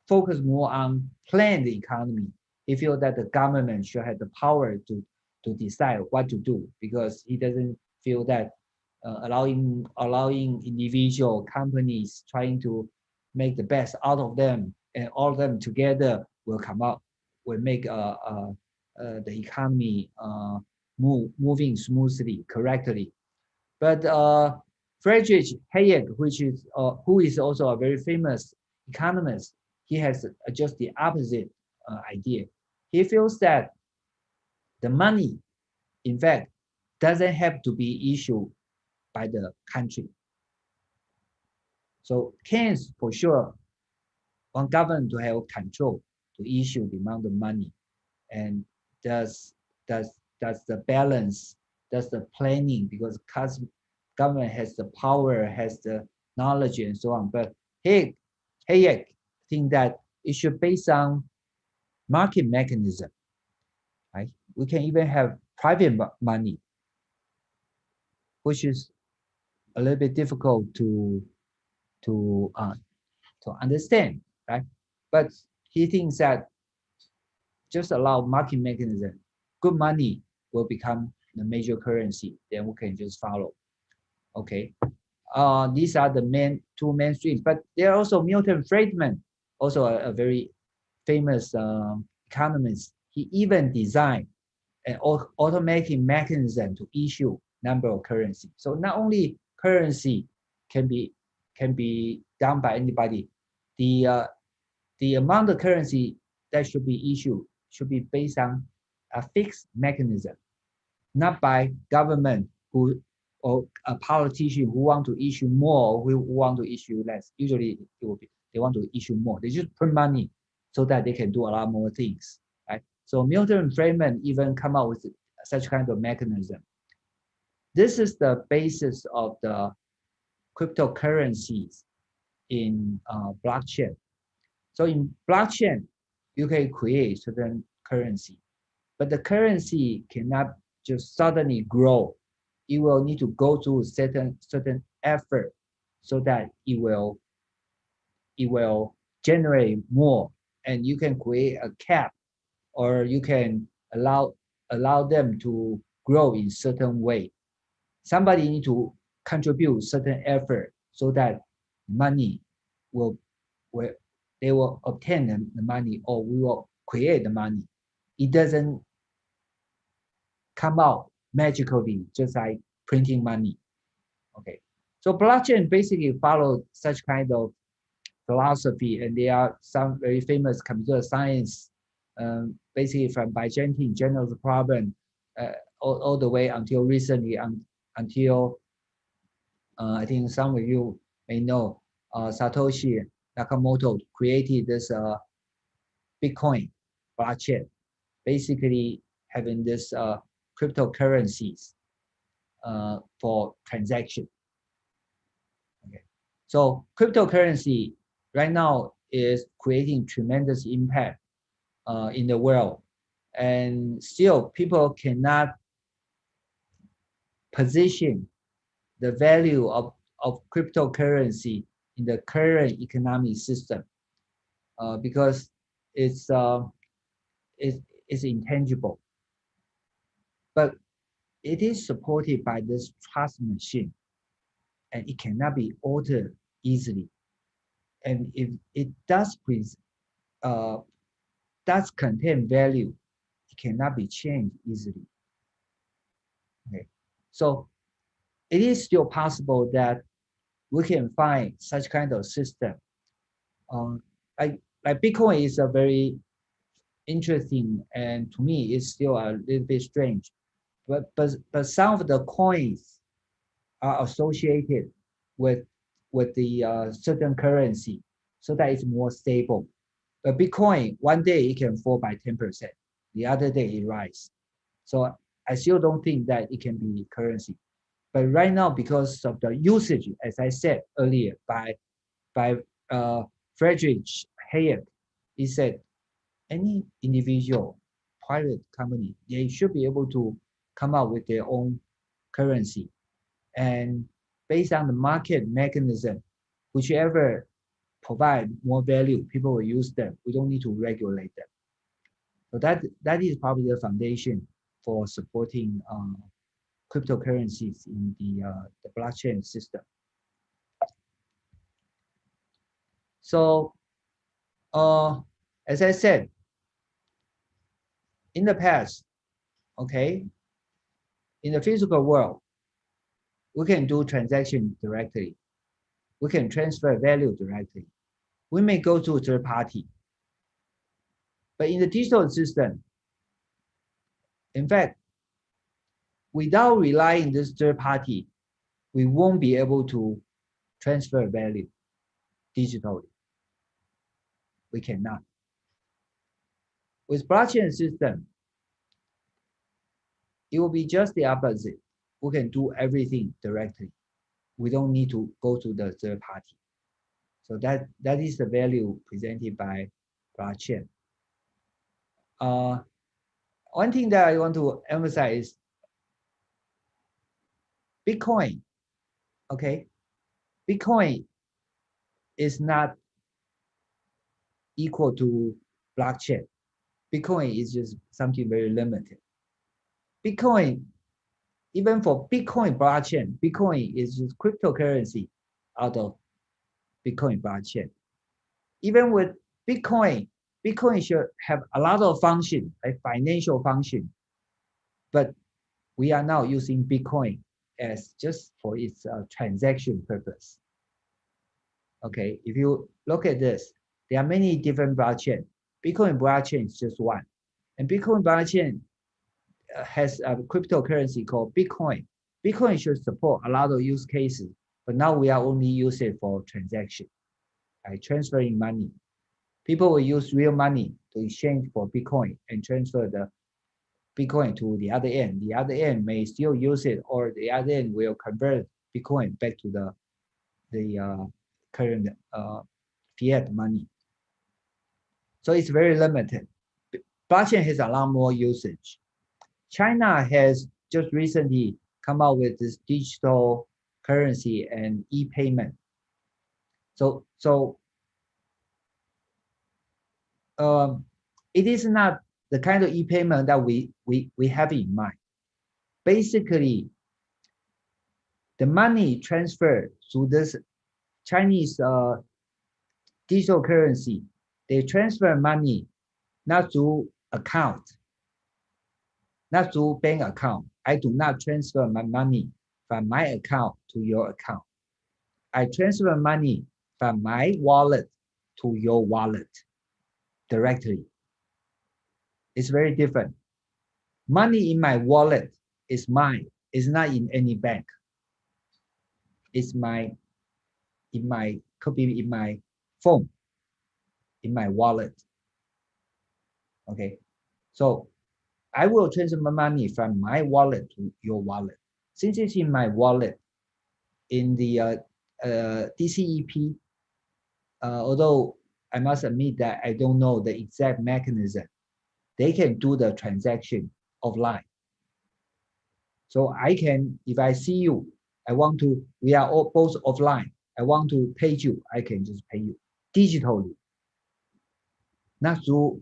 focused more on planned economy. He feels that the government should have the power to decide what to do, because he doesn't feel that allowing individual companies trying to make the best out of them, and all of them together will make the economy moving smoothly, correctly. But Fredrich Hayek, who is also a very famous economist, he has just the opposite idea. He feels that the money, in fact, doesn't have to be issued by the country. So Keynes, for sure, want government to have control to issue the amount of money, and does the balance, does the planning, because government has the power, has the knowledge, and so on. But Hayek think that it should based on market mechanism, right? We can even have private money, which is a little bit difficult to understand, right? But he thinks that just allow market mechanism, good money will become the major currency. Then we can just follow. Okay. These are the two mainstreams, but there are also Milton Friedman, also a very famous economist. He even designed an automatic mechanism to issue number of currency. So not only currency can be done by anybody, the amount of currency that should be issued should be based on a fixed mechanism, not by government or a politician who want to issue more, who want to issue less. Usually it will be they want to issue more. They just print money so that they can do a lot more things, right? So Milton Friedman even come up with such kind of mechanism. This is the basis of the cryptocurrencies in blockchain. So in blockchain, you can create certain currency, but the currency cannot just suddenly grow. It will need to go through certain effort so that it will generate more, and you can create a cap, or you can allow them to grow in certain way. Somebody need to contribute certain effort so that money they will obtain the money, or we will create the money. It doesn't come out magically, just like printing money. Okay, so blockchain basically follow such kind of philosophy, and there are some very famous computer science, basically from Byzantine general problem, all the way until recently, until I think some of you may know, Satoshi Nakamoto created this Bitcoin blockchain, basically having this cryptocurrencies for transaction. Okay, so cryptocurrency right now is creating tremendous impact in the world, and still people cannot position the value of cryptocurrency in the current economic system because it's intangible, but it is supported by this trust machine, and it cannot be altered easily. And if it does contain value, it cannot be changed easily. Okay, so it is still possible that we can find such kind of system. Like Bitcoin is a very interesting, and to me it's still a little bit strange. But some of the coins are associated with the certain currency, so that it's more stable. But Bitcoin, one day it can fall by 10%, the other day it rise. So I still don't think that it can be currency. But right now, because of the usage, as I said earlier, by Fredrich Hayek, he said any individual, private company, they should be able to come up with their own currency. And based on the market mechanism, whichever provide more value, people will use them. We don't need to regulate them. So that is probably the foundation for supporting cryptocurrencies in the blockchain system. So as I said, in the past, okay, in the physical world, we can do transaction directly. We can transfer value directly. We may go to a third party. But in the digital system, in fact, without relying on this third party, we won't be able to transfer value digitally. We cannot. With blockchain system, it will be just the opposite. We can do everything directly. We don't need to go to the third party. So that is the value presented by blockchain. One thing that I want to emphasize is Bitcoin. Okay, Bitcoin is not equal to blockchain. Bitcoin is just something very limited. Bitcoin, even for Bitcoin blockchain, Bitcoin is just cryptocurrency out of Bitcoin blockchain. Even with Bitcoin, Bitcoin should have a lot of function, like financial function, but we are now using Bitcoin as just for its transaction purpose. Okay, if you look at this, there are many different blockchain. Bitcoin blockchain is just one, and Bitcoin blockchain has a cryptocurrency called Bitcoin. Bitcoin should support a lot of use cases, but now we are only using it for transaction, like transferring money. People will use real money to exchange for Bitcoin and transfer the Bitcoin to the other end. The other end may still use it, or the other end will convert Bitcoin back to the current fiat money. So it's very limited. Blockchain has a lot more usage. China has just recently come out with this digital currency and e-payment. So it is not the kind of e-payment that we have in mind. Basically, the money transferred through this Chinese digital currency, they transfer money not through account, not through bank account. I do not transfer my money from my account to your account. I transfer money from my wallet to your wallet directly. It's very different. Money in my wallet is mine. It's not in any bank. It's could be in my phone, in my wallet. Okay, so I will transfer my money from my wallet to your wallet. Since it's in my wallet, in the DCEP, although I must admit that I don't know the exact mechanism, they can do the transaction offline. So I can, if I see you, we are all both offline. I want to pay you, I can just pay you digitally, not through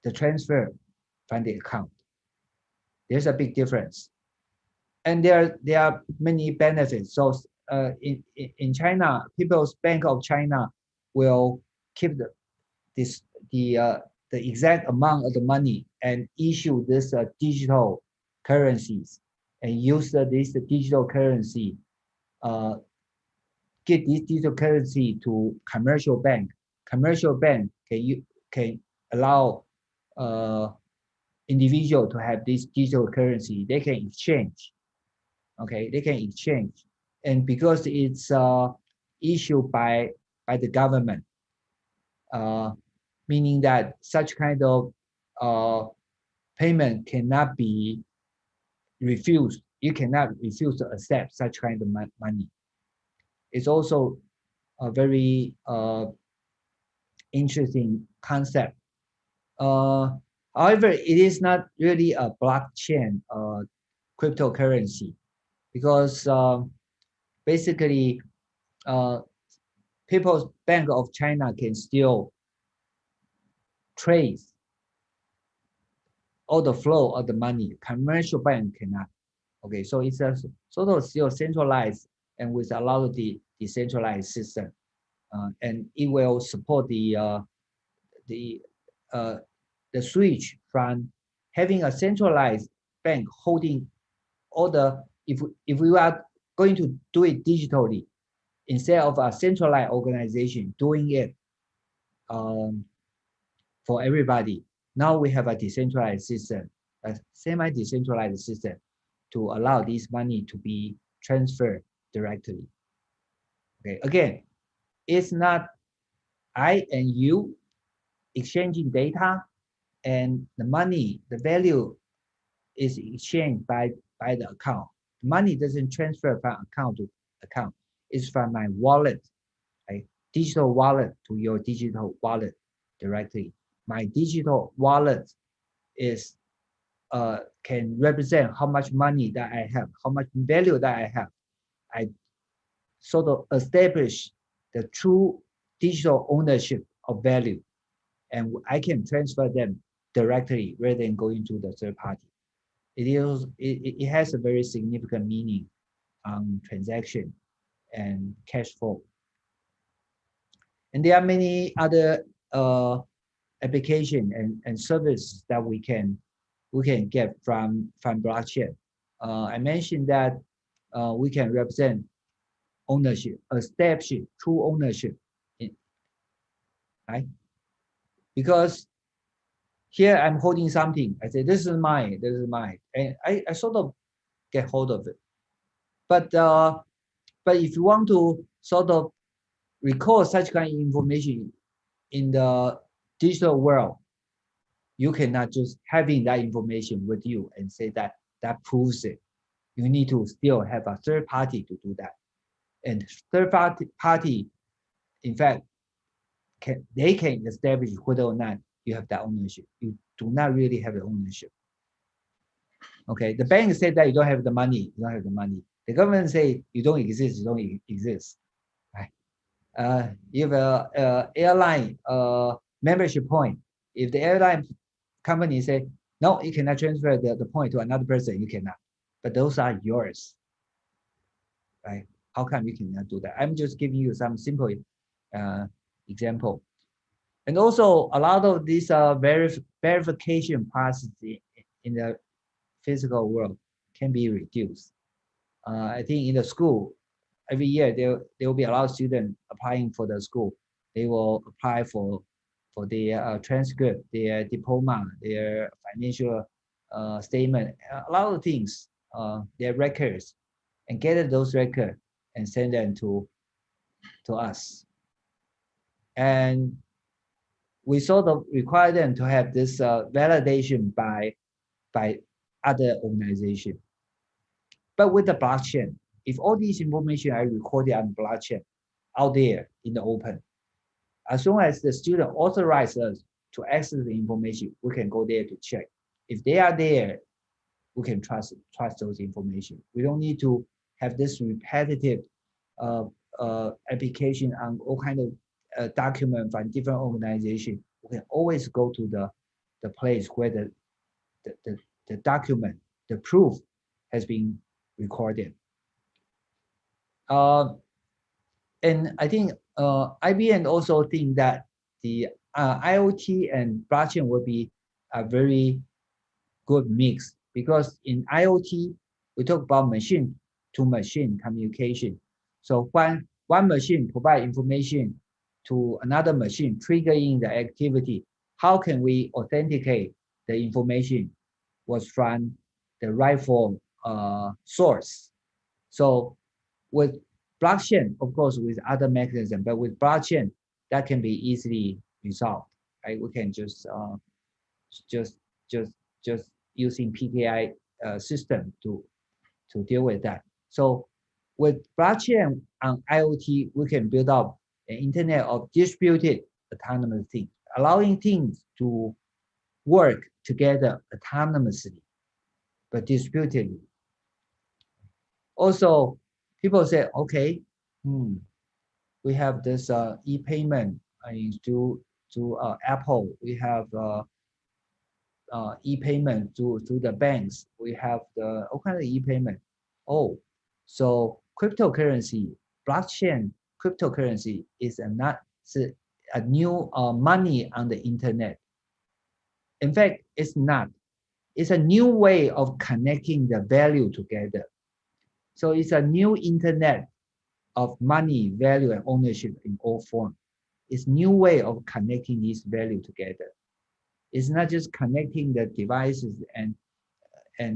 the transfer from the account. There's a big difference. And there are many benefits. So in China, People's Bank of China will keep the exact amount of the money and issue this digital currencies and use this digital currency, get this digital currency to commercial bank. Commercial bank can allow individual to have this digital currency. They can exchange. Okay, they can exchange, and because it's issued by the government, meaning that such kind of payment cannot be refused. You cannot refuse to accept such kind of money. It's also a very interesting concept. However, it is not really a blockchain cryptocurrency, because basically People's Bank of China can still trace all the flow of the money. Commercial bank cannot. Okay, so it's a sort of still centralized and with a lot of the decentralized system, and it will support the switch from having a centralized bank holding all the, if we are going to do it digitally, instead of a centralized organization doing it for everybody, now we have a decentralized system, a semi-decentralized system to allow this money to be transferred directly. Okay, again, it's not I and you exchanging data, and the money, the value is exchanged by the account. Money doesn't transfer from account to account. It's from my wallet, right? Digital wallet to your digital wallet. directly. My digital wallet is can represent how much money that I have, how much value that I have. I sort of establish the true digital ownership of value, and I can transfer them directly rather than going to the third party. It has a very significant meaning on transaction and cash flow. And there are many other application and services that we can get from blockchain. I mentioned that we can represent ownership, establish true ownership, right? Because here I'm holding something. I say this is mine, and I sort of get hold of it. But if you want to sort of record such kind of information in the digital world, you cannot just having that information with you and say that proves it. You need to still have a third party to do that. And third party, in fact, they can establish whether or not you have that ownership. You do not really have the ownership. Okay, the bank said that you don't have the money. You don't have the money. The government say you don't exist. You don't exist. Right? If a airline membership point, if the airline company say no, you cannot transfer the point to another person, you cannot. But those are yours, right? How come you cannot do that? I'm just giving you some simple example. And also, a lot of these verification process in the physical world can be reduced. I think in the school, every year there will be a lot of students applying for the school. They will apply for their transcript, their diploma, their financial statement, a lot of things, their records, and get those records and send them to us. And we sort of require them to have this validation by other organizations. But with the blockchain, if all these information are recorded on blockchain out there in the open, as soon as the student authorizes us to access the information, we can go there to check. If they are there, we can trust those information. We don't need to have this repetitive application on all kind of document from different organizations. We can always go to the place where the document, the proof has been recorded. And I think IBM also think that the IoT and blockchain will be a very good mix, because in IoT, we talk about machine-to-machine communication. So when one machine provides information to another machine, triggering the activity, how can we authenticate the information was from the rightful source? So with blockchain, of course, with other mechanisms, but with blockchain, that can be easily resolved. Right? We can just using PKI system to deal with that. So with blockchain on IoT, we can build up an internet of distributed autonomous things, allowing things to work together autonomously, but distributedly. Also, people say, okay, we have this e-payment to Apple. We have e-payment to the banks. We have all kind of e-payment. Oh, so cryptocurrency, blockchain cryptocurrency is a new money on the internet. In fact, it's not. It's a new way of connecting the value together. So it's a new internet of money, value, and ownership in all forms. It's a new way of connecting these value together. It's not just connecting the devices and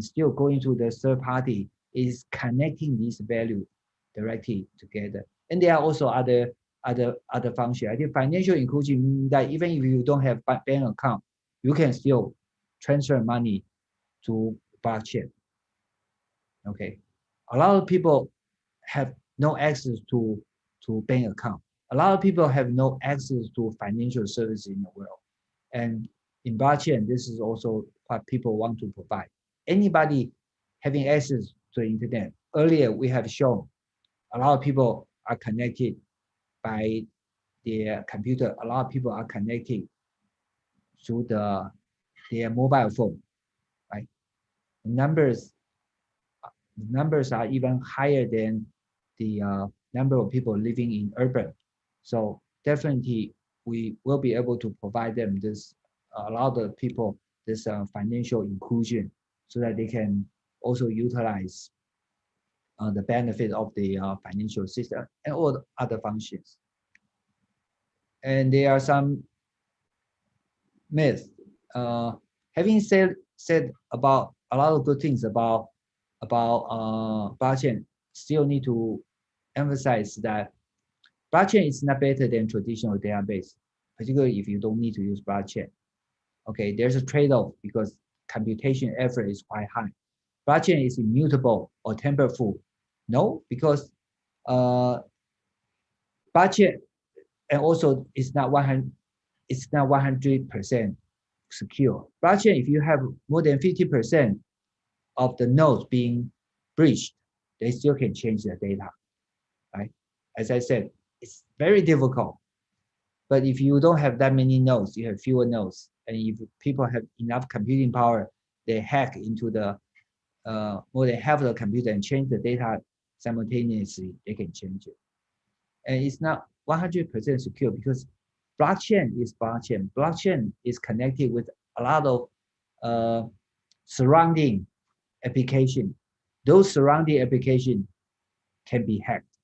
still going to the third party. It's connecting these value directly together. And there are also other functions. I think financial inclusion means that even if you don't have bank account, you can still transfer money to blockchain. Okay, a lot of people have no access to bank account. A lot of people have no access to financial services in the world. And in blockchain, this is also what people want to provide. Anybody having access to the internet. Earlier, we have shown a lot of people are connected by their computer. A lot of people are connected through their mobile phone, right? Numbers are even higher than the number of people living in urban. So definitely we will be able to provide them this, allow the people this financial inclusion so that they can also utilize the benefit of the financial system and all the other functions. And there are some myths. Having said about a lot of good things about blockchain, still need to emphasize that blockchain is not better than traditional database, particularly if you don't need to use blockchain. Okay, there's a trade-off because computation effort is quite high. Blockchain is immutable or tamper-proof. No, because blockchain and also it's not 100% secure. Blockchain, if you have more than 50% of the nodes being breached, they still can change the data, right? As I said, it's very difficult. But if you don't have that many nodes, you have fewer nodes. And if people have enough computing power, they hack into the more than half of the computer and change the data simultaneously, they can change it. And it's not 100% secure because blockchain is blockchain. Blockchain is connected with a lot of surrounding application. Those surrounding application can be hacked.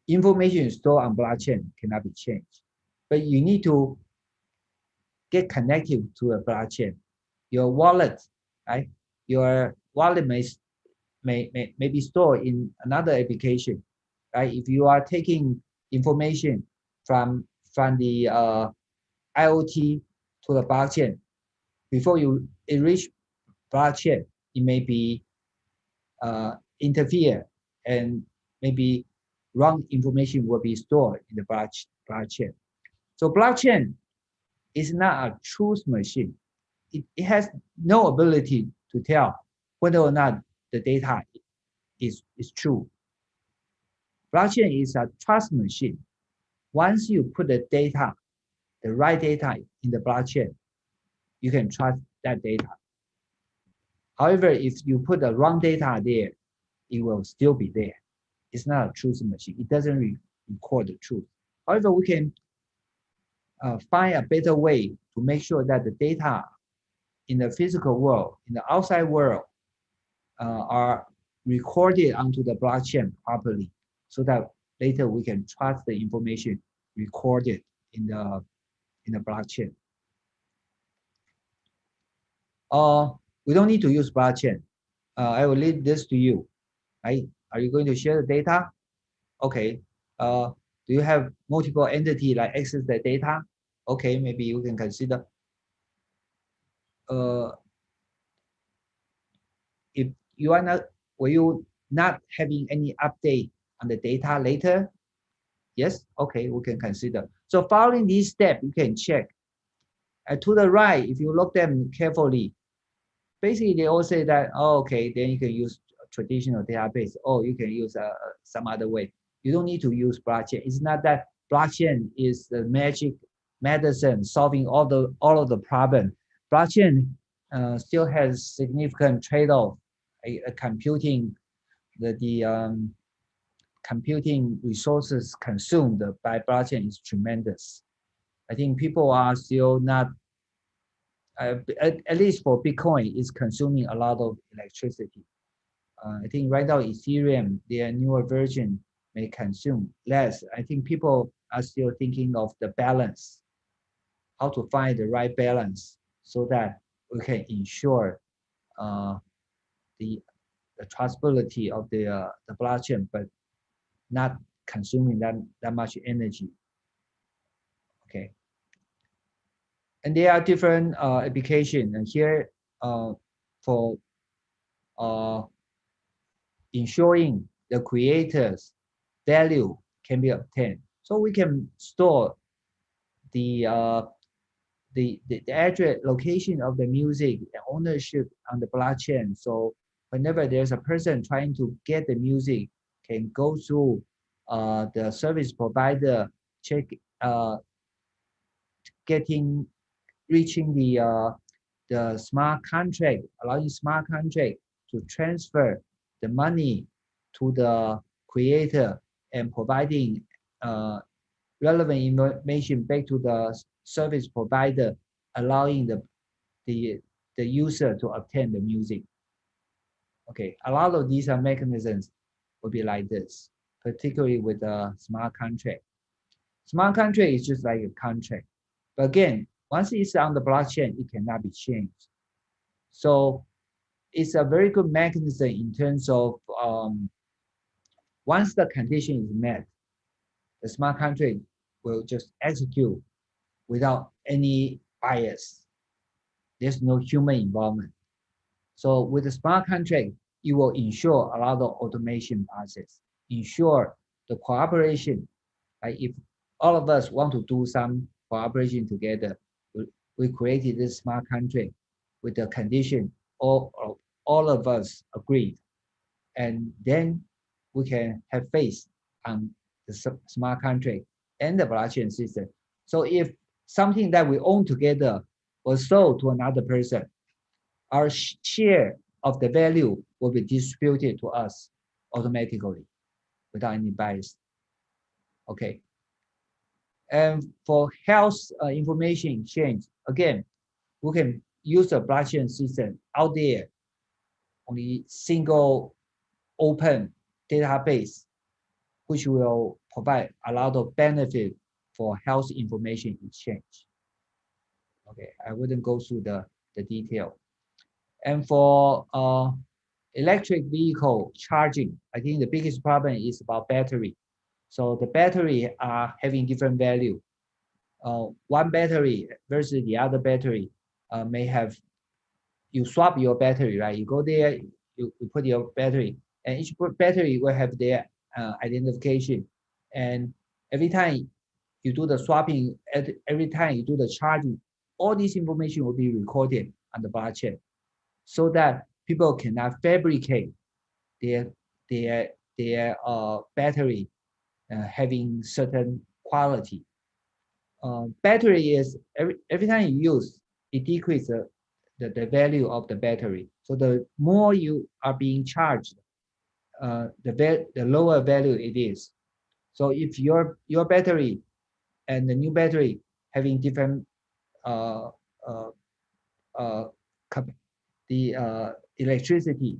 Information stored on blockchain cannot be changed, but you need to get connected to a blockchain. Your wallet, right? Your wallet may be stored in another application, right? If you are taking information from the IoT to the blockchain, before it reach blockchain, it may be interfere and maybe wrong information will be stored in the blockchain. So blockchain is not a truth machine. It has no ability to tell whether or not the data is true. Blockchain is a trust machine. Once you put the data, the right data in the blockchain, you can trust that data. However, if you put the wrong data there, it will still be there. It's not a truth machine. It doesn't record the truth. However, we can find a better way to make sure that the data in the physical world, in the outside world, are recorded onto the blockchain properly, so that later we can trust the information recorded in the blockchain. We don't need to use blockchain. I will leave this to you. Right? Are you going to share the data? Okay. Do you have multiple entity like access the data? Okay, maybe you can consider. If you are not, were you not having any update on the data later? Yes, okay, we can consider. So following these steps, you can check. To the right, if you look them carefully, basically they all say that, oh, okay, then you can use a traditional database, or you can use some other way. You don't need to use blockchain. It's not that blockchain is the magic medicine solving all of the problem. Blockchain still has significant trade-off. Computing computing resources consumed by blockchain is tremendous. I think people are still not, at least for Bitcoin, is consuming a lot of electricity. I think right now Ethereum, their newer version, may consume less. I think people are still thinking of the balance, how to find the right balance so that we can ensure the trustability of the blockchain, but not consuming that much energy. Okay. And there are different applications, and here for ensuring the creator's value can be obtained. So we can store the the address location of the music and ownership on the blockchain. So whenever there's a person trying to get the music, can go through the service provider, check reaching the smart contract, allowing smart contract to transfer the money to the creator and providing relevant information back to the service provider, allowing the user to obtain the music. Okay, a lot of these mechanisms will be like this, particularly with the smart contract. Smart contract is just like a contract, but again, once it's on the blockchain, it cannot be changed. So it's a very good mechanism in terms of once the condition is met, the smart contract will just execute without any bias. There's no human involvement. So with the smart contract, you will ensure a lot of automation process, ensure the cooperation. Like if all of us want to do some cooperation together, we created this smart contract with the condition all of us agreed. And then we can have faith on the smart contract and the blockchain system. So if something that we own together was sold to another person, our share of the value will be distributed to us automatically without any bias. Okay. And for health information exchange, again, we can use a blockchain system out there, only single open database, which will provide a lot of benefit for health information exchange. Okay, I wouldn't go through the detail. And for electric vehicle charging, I think the biggest problem is about battery. So the battery are having different value. One battery versus the other battery may have, you swap your battery, right? You go there, you put your battery, and each battery will have their identification. And every time you do the swapping, every time you do the charging, all this information will be recorded on the blockchain, so that people cannot fabricate their battery having certain quality. Battery is every time you use, it decreases the value of the battery. So the more you are being charged, the lower value it is. So if your battery and the new battery having different electricity,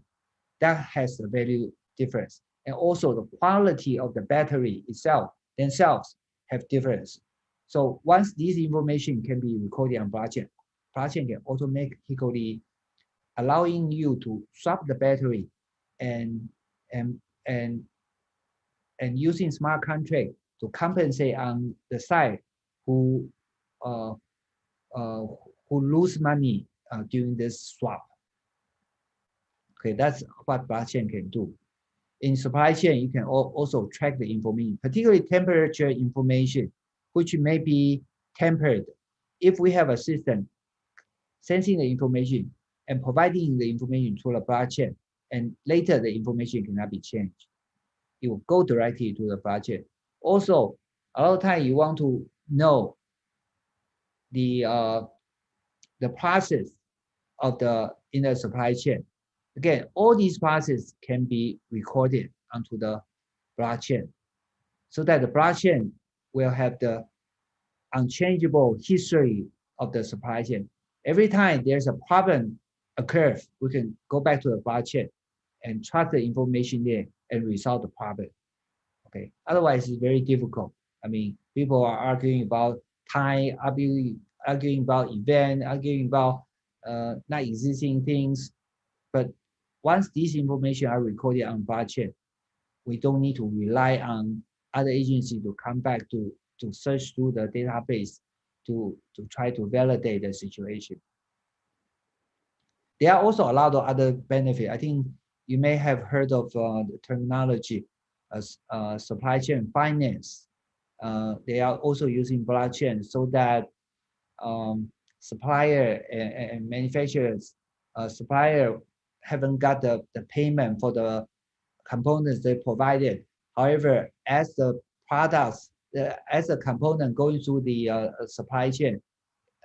that has a value difference. And also the quality of the battery itself themselves have difference. So once this information can be recorded on blockchain, blockchain can automatically allowing you to swap the battery and using smart contract to compensate on the side who lose money during this swap. Okay, that's what blockchain can do. In supply chain, you can also track the information, particularly temperature information, which may be tempered. If we have a system sensing the information and providing the information to the blockchain, and later the information cannot be changed, it will go directly to the blockchain. Also, a lot of time you want to know the process of in the supply chain. Again, all these processes can be recorded onto the blockchain, so that the blockchain will have the unchangeable history of the supply chain. Every time there's a problem occurs, we can go back to the blockchain and track the information there and resolve the problem. Okay, otherwise it's very difficult. I mean, people are arguing about time, arguing about event, arguing about not existing things. But once these information are recorded on blockchain, we don't need to rely on other agencies to come back to search through the database to try to validate the situation. There are also a lot of other benefits. I think you may have heard of the terminology as supply chain finance. They are also using blockchain so that supplier and manufacturers, supplier haven't got the payment for the components they provided. However, as the products, as the component going through the supply chain,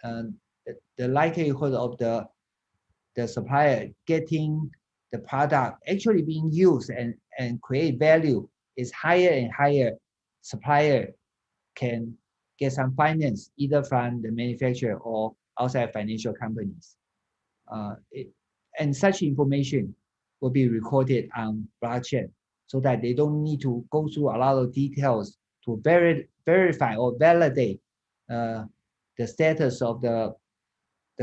the likelihood of the supplier getting the product actually being used and create value is higher and higher. Supplier can get some finance either from the manufacturer or outside financial companies. And such information will be recorded on blockchain so that they don't need to go through a lot of details to verify or validate the status of the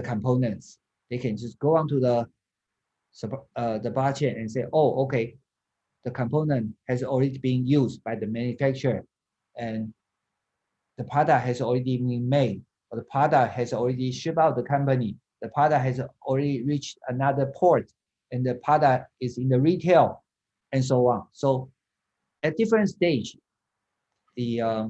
components. They can just go onto the blockchain and say, oh, okay, the component has already been used by the manufacturer and the product has already been made, or the product has already shipped out the company, the product has already reached another port, and the product is in the retail, and so on. So at different stage, the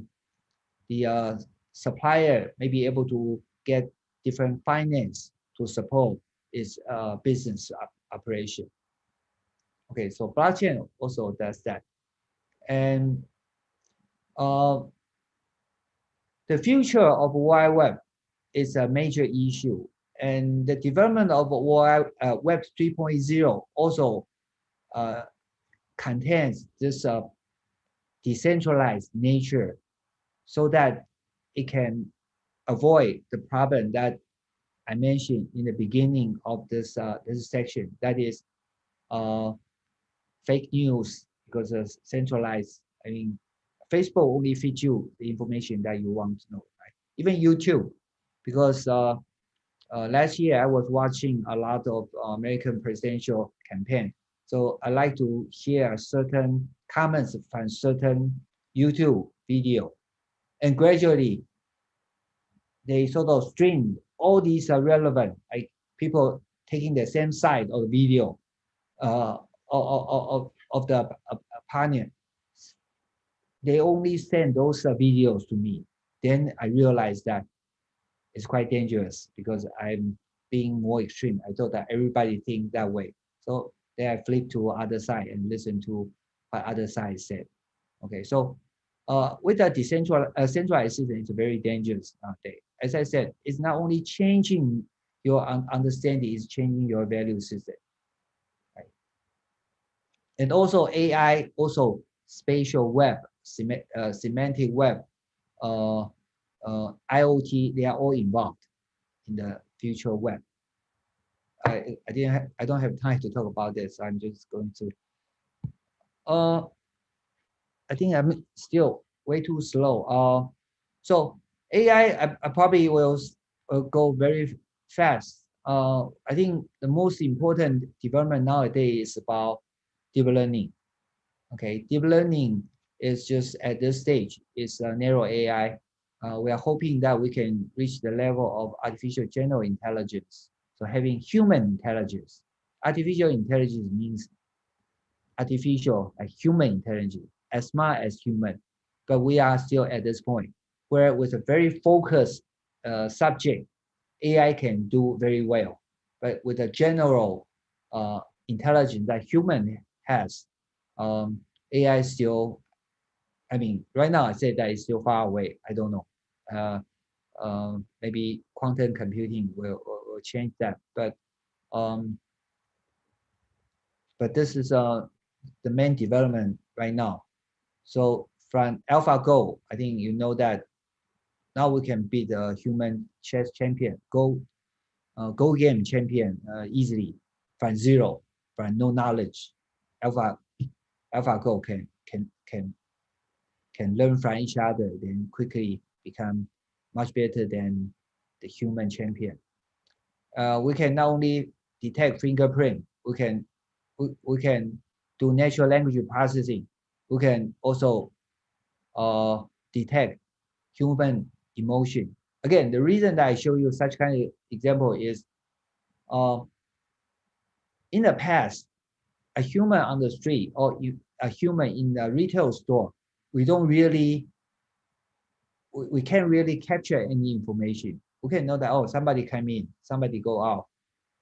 supplier may be able to get different finance to support its business operation. Okay, so blockchain also does that. And the future of World Wide Web is a major issue. And the development of Web 3.0 also contains this decentralized nature so that it can avoid the problem that I mentioned in the beginning of this section, that is fake news, because of centralized, I mean, Facebook only feeds you the information that you want to know, right? Even YouTube, because last year I was watching a lot of American presidential campaign. So I like to share certain comments from certain YouTube video. And gradually, they sort of stream all these are relevant, like people taking the same side of the video of the opponent. They only send those videos to me. Then I realized that it's quite dangerous because I'm being more extreme. I thought that everybody thinks that way. So then I flip to other side and listen to what other side said. Okay, so with a centralized system, it's very dangerous nowadays. As I said, it's not only changing your understanding, it's changing your value system. Right? And also AI, also spatial web, semantic web, IoT, they are all involved in the future web. I don't have time to talk about this. So I'm just going to. I think I'm still way too slow. So AI, I probably will go very fast. I think the most important development nowadays is about deep learning. Okay, deep learning is just at this stage is narrow AI. We are hoping that we can reach the level of artificial general intelligence. So having human intelligence. Artificial intelligence means artificial, like human intelligence, as smart as human. But we are still at this point where with a very focused subject, AI can do very well. But with a general intelligence that human has, AI still, I mean, right now I say that it's still far away. I don't know. Maybe quantum computing will change that. But this is the main development right now. So from AlphaGo, I think you know that now we can beat the human chess champion, Go game champion easily from zero, from no knowledge. AlphaGo can learn from each other, then quickly become much better than the human champion. We can not only detect fingerprint, we can do natural language processing. We can also detect human emotion. Again, the reason that I show you such kind of example is in the past, a human on the street or a human in a retail store, we can't really capture any information. We can know that, oh, somebody came in, somebody go out,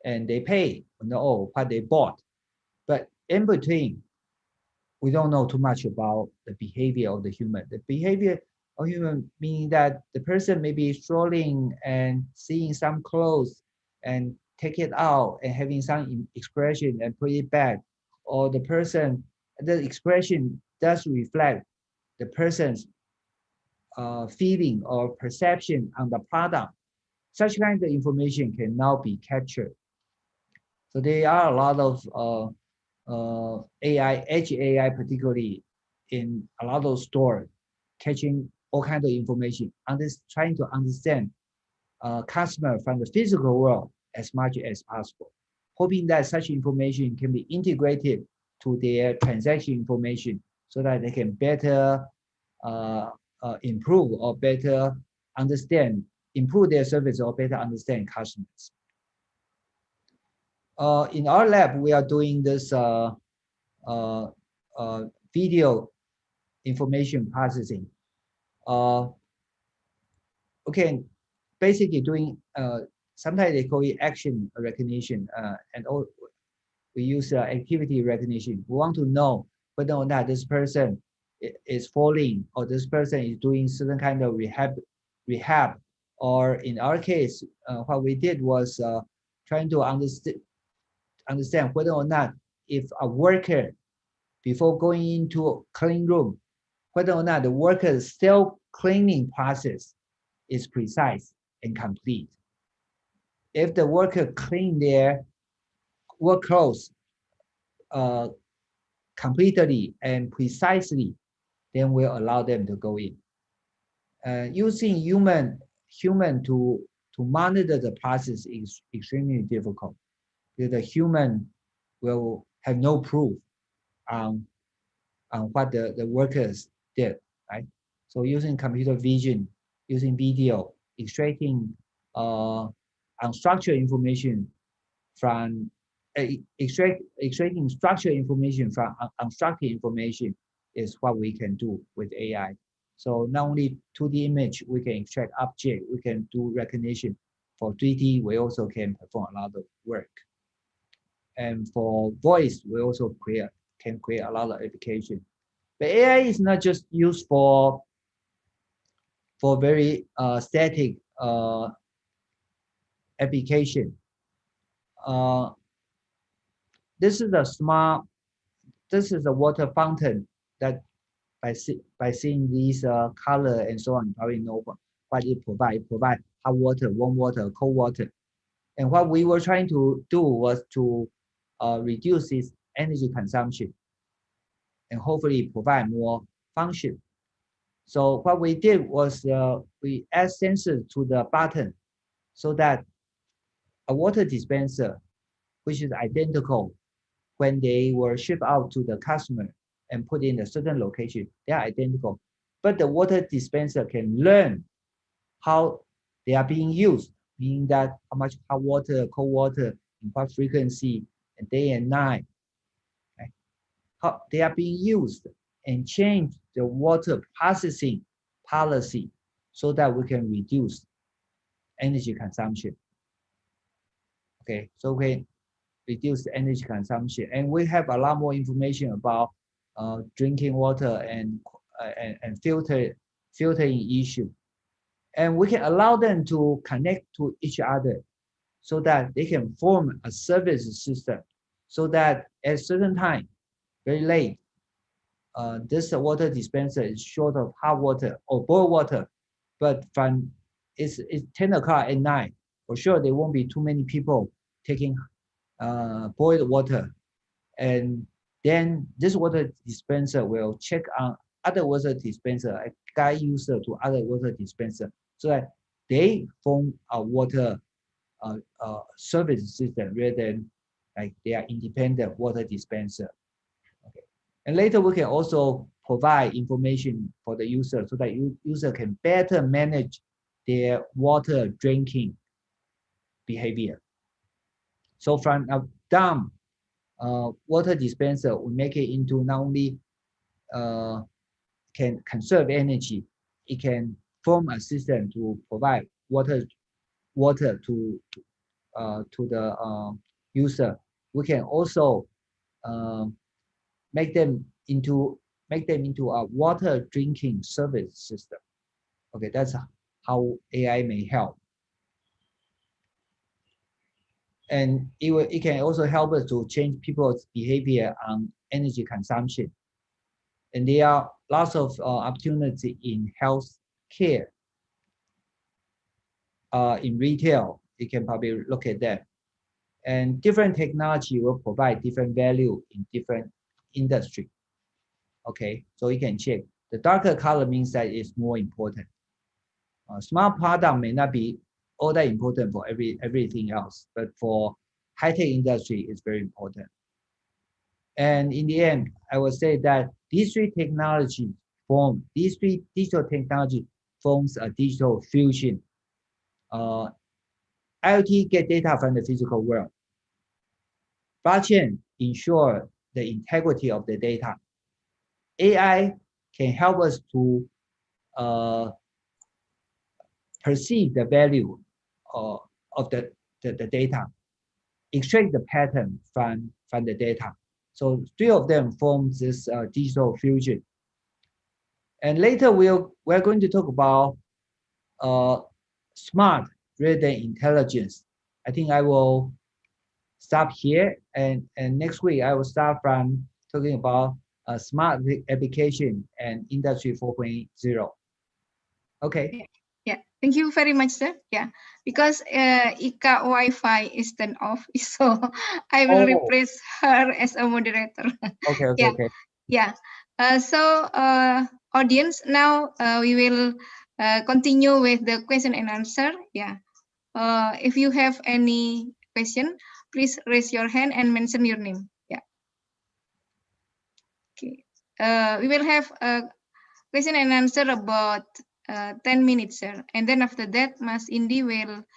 and they pay, we know, oh, what they bought. But in between, we don't know too much about the behavior of the human. The behavior of human meaning that the person may be strolling and seeing some clothes and take it out and having some expression and put it back, or the person, the expression does reflect the person's feeling or perception on the product. Such kind of information can now be captured. So there are a lot of AI, edge AI, particularly in a lot of stores, catching all kinds of information, trying to understand customer from the physical world as much as possible, hoping that such information can be integrated to their transaction information so that they can better improve or better understand, improve their service or better understand customers. In our lab, we are doing this video information processing. Okay, basically doing, sometimes they call it action recognition, and we use activity recognition. We want to know whether or not this person is falling or this person is doing certain kind of rehab, or in our case, what we did was trying to understand whether or not if a worker, before going into a clean room, whether or not the worker's self-cleaning process is precise and complete. If the worker clean their work clothes completely and precisely, then we'll allow them to go in. Using human to monitor the process is extremely difficult, because the human will have no proof on what the workers did, right? So using computer vision, using video, extracting unstructured information from extracting structured information from unstructured information is what we can do with AI. So not only 2D image, we can extract object, we can do recognition. For 3D, we also can perform a lot of work. And for voice, we also can create a lot of application. But AI is not just used for very static application. This is a water fountain that by seeing these color and so on, you probably know what it provides. It provides hot water, warm water, cold water. And what we were trying to do was to reduce its energy consumption and hopefully provide more function. So what we did was we add sensors to the button so that a water dispenser, which is identical when they were shipped out to the customer and put in a certain location, they are identical. But the water dispenser can learn how they are being used, meaning that how much hot water, cold water, in what frequency, and day and night, right? How they are being used, and change the water processing policy so that we can reduce energy consumption. Okay, so we reduce the energy consumption, and we have a lot more information about drinking water and filtering issue, and we can allow them to connect to each other so that they can form a service system, so that at a certain time, very late, this water dispenser is short of hot water or boiled water, but from it's 10 o'clock at night, for sure there won't be too many people taking boiled water, and then this water dispenser will check on other water dispenser, guide user to other water dispenser, so that they form a water service system rather than like they are independent water dispenser. Okay, and later we can also provide information for the user so that user can better manage their water drinking behavior. So from a dumb water dispenser, we make it into not only can conserve energy, it can form a system to provide water water to the user, we can also make them into a water drinking service system. Okay, that's how AI may help. And it can also help us to change people's behavior on energy consumption. And there are lots of opportunity in health care, in retail. You can probably look at that. And different technology will provide different value in different industry. Okay, so you can check. The darker color means that it's more important. Smart product may not be all that important for everything else, but for high-tech industry, it's very important. And in the end, I would say that these three digital technology forms a digital fusion. IoT get data from the physical world. Blockchain ensure the integrity of the data. AI can help us to perceive the value of the data, extract the pattern from the data. So three of them form this digital fusion. And later we're going to talk about smart rather than intelligence. I think I will stop here, and next week I will start from talking about smart application and Industry 4.0. Okay.
Yeah, thank you very much, sir. Yeah, because Ika Wi-Fi is turned off, so I will replace her as a moderator.
Okay.
Yeah.
Okay.
Yeah. So audience, now we will continue with the question and answer. Yeah. If you have any question, please raise your hand and mention your name. Yeah. Okay. We will have a question and answer about 10 minutes, sir. And then after that, Mas Indi will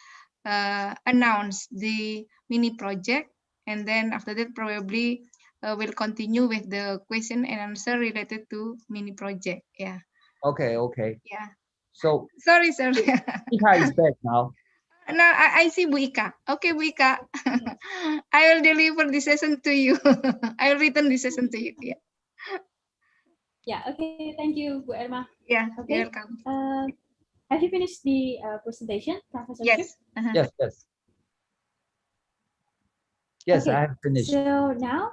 announce the mini project. And then after that, probably we'll continue with the question and answer related to mini project. Yeah.
Okay.
Yeah.
So
sorry, sir.
Ika is back now.
No, I see Bu Ika. Okay, Bu Ika. I will deliver the session to you. I will return the session to you. Yeah.
Yeah, okay, thank you, Bu Erma.
Yeah,
okay.
You're welcome.
Have you finished the presentation, Professor Chou?
Yes.
Yes,
okay.
I have finished.
So now,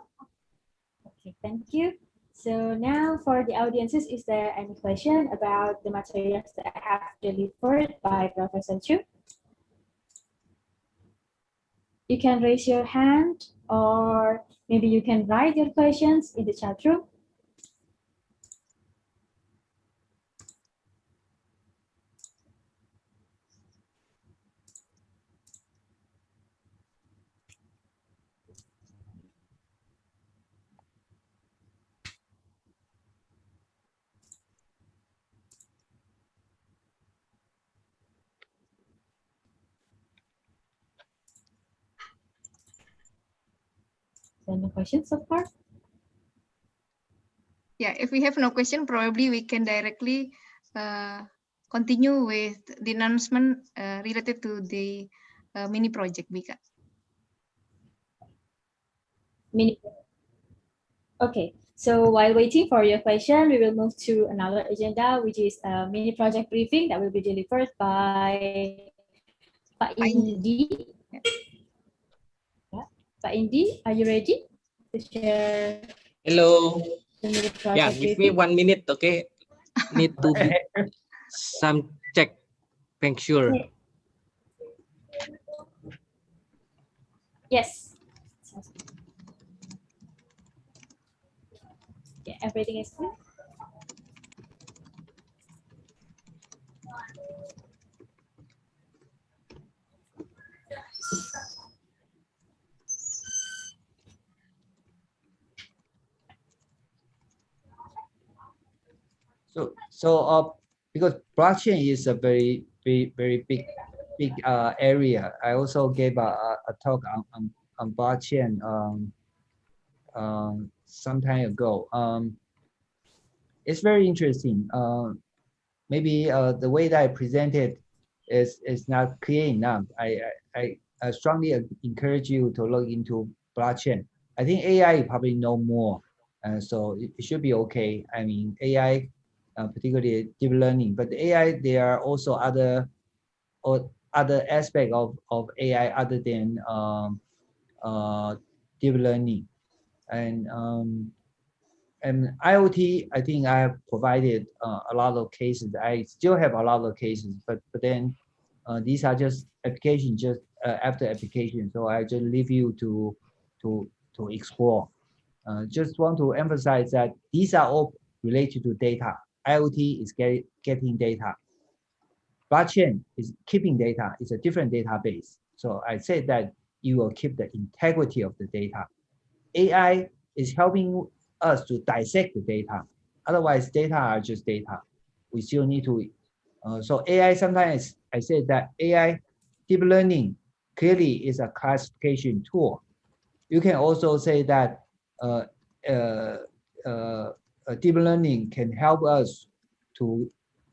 okay, thank you. So now for the audiences, is there any question about the materials that I have delivered by Professor Chou? You can raise your hand, or maybe you can write your questions in the chat room. Any questions so far?
Yeah, if we have no question, probably we can directly continue with the announcement related to the mini project, Bika.
Mini. Okay, so while waiting for your question, we will move to another agenda, which is a mini project briefing that will be delivered by Pak Indi. Yeah. Pak Indi, are you ready to share?
Hello.
The mini project
Yeah, give me 1 minute, okay? Need to be some check. Make sure.
Okay. Yes. Okay, everything is clear.
So because blockchain is a very big area. I also gave a talk on blockchain some time ago. It's very interesting. Maybe the way that I presented is not clear enough. I strongly encourage you to look into blockchain. I think AI you probably know more, so it should be okay. I mean AI, particularly deep learning, but AI there are also other aspect of AI other than deep learning, and IoT. I think I have provided a lot of cases. I still have a lot of cases, but then these are just applications, just after application. So I just leave you to explore. Just want to emphasize that these are all related to data. IoT is getting data. Blockchain is keeping data. It's a different database. So I said that you will keep the integrity of the data. AI is helping us to dissect the data. Otherwise, data are just data. We still need to. So AI, sometimes I say that AI deep learning clearly is a classification tool. You can also say that deep learning can help us to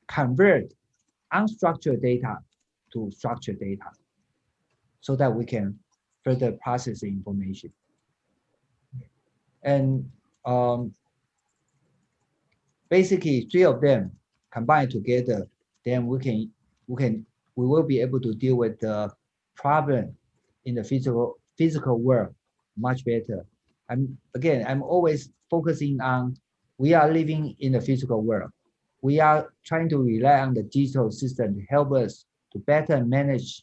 convert unstructured data to structured data so that we can further process the information. And basically, three of them combined together, then we will be able to deal with the problem in the physical world much better. I'm always focusing on we are living in the physical world. We are trying to rely on the digital system to help us to better manage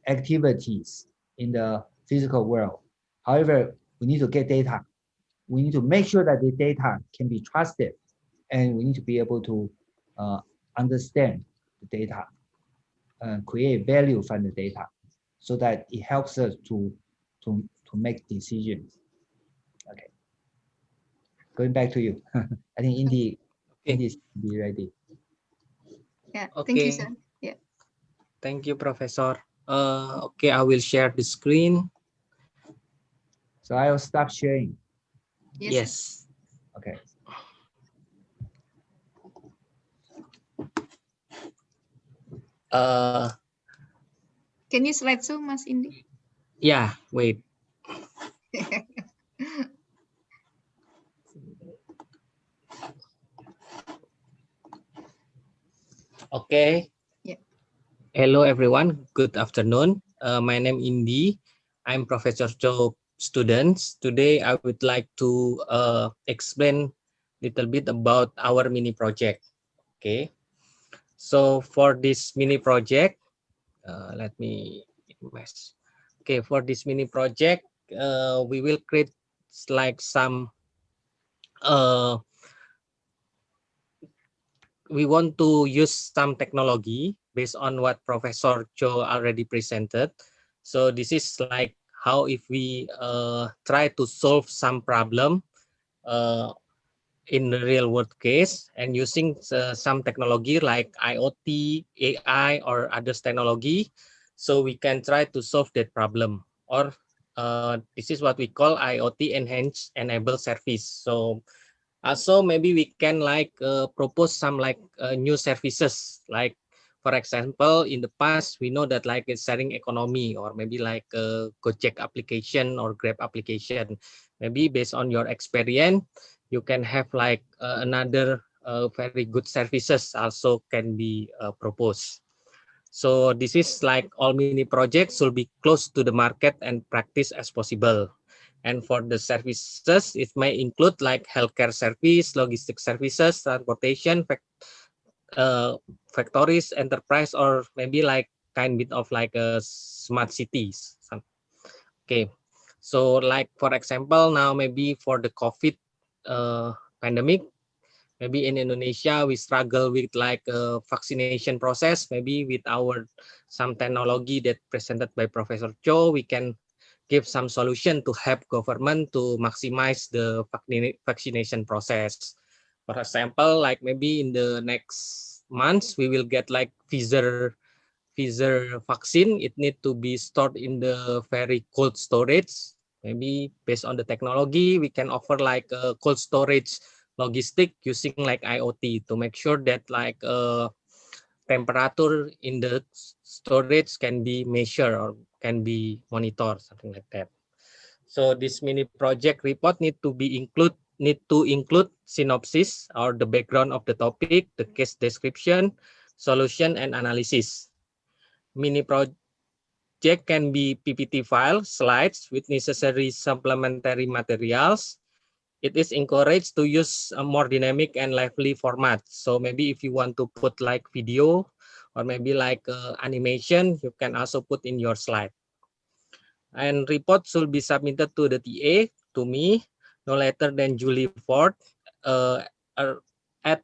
activities in the physical world. However, we need to get data. We need to make sure that the data can be trusted, and we need to be able to understand the data, create value from the data, so that it helps us to make decisions. Okay. Going back to you. I think Indy is be ready.
Yeah. Thank you, sir. Yeah.
Thank you, Professor. Okay, I will share the screen.
So I will stop sharing.
Yes.
Okay.
Can you slide show, Mas Indi?
Yeah, wait. Okay.
Yeah.
Hello, everyone. Good afternoon. My name is Indi. I'm Professor Chou students. Today, I would like to explain a little bit about our mini project. Okay. So for this mini project, let me invest. Okay, for this mini project, we will create like some we want to use some technology based on what Professor Chou already presented. So this is like how if we try to solve some problem in the real world case and using some technology like IoT, AI, or other technology, so we can try to solve that problem. Or this is what we call IoT enhanced enable service. So also maybe we can like propose some like new services, like for example in the past we know that like it's sharing economy, or maybe like a Gojek application or Grab application. Maybe based on your experience you can have like another very good services also can be proposed. So this is like all mini projects should be close to the market and practice as possible. And for the services, it may include like healthcare service, logistics services, transportation, factories, enterprise, or maybe like kind bit of like smart cities. Okay, so like for example, now maybe for the COVID pandemic, maybe in Indonesia we struggle with like a vaccination process. Maybe with our some technology that presented by Professor Chou, we can give some solution to help government to maximize the vaccination process. For example, like maybe in the next months we will get like Pfizer vaccine. It need to be stored in the very cold storage. Maybe based on the technology, we can offer like a cold storage logistic using like IoT to make sure that like temperature in the storage can be measured or can be monitored, something like that. So this mini project report need to include synopsis or the background of the topic, the case description, solution, and analysis. Mini project can be PPT file, slides with necessary supplementary materials. It is encouraged to use a more dynamic and lively format. So maybe if you want to put like video or maybe like animation, you can also put in your slide. And report should be submitted to the TA, to me, no later than July 4th at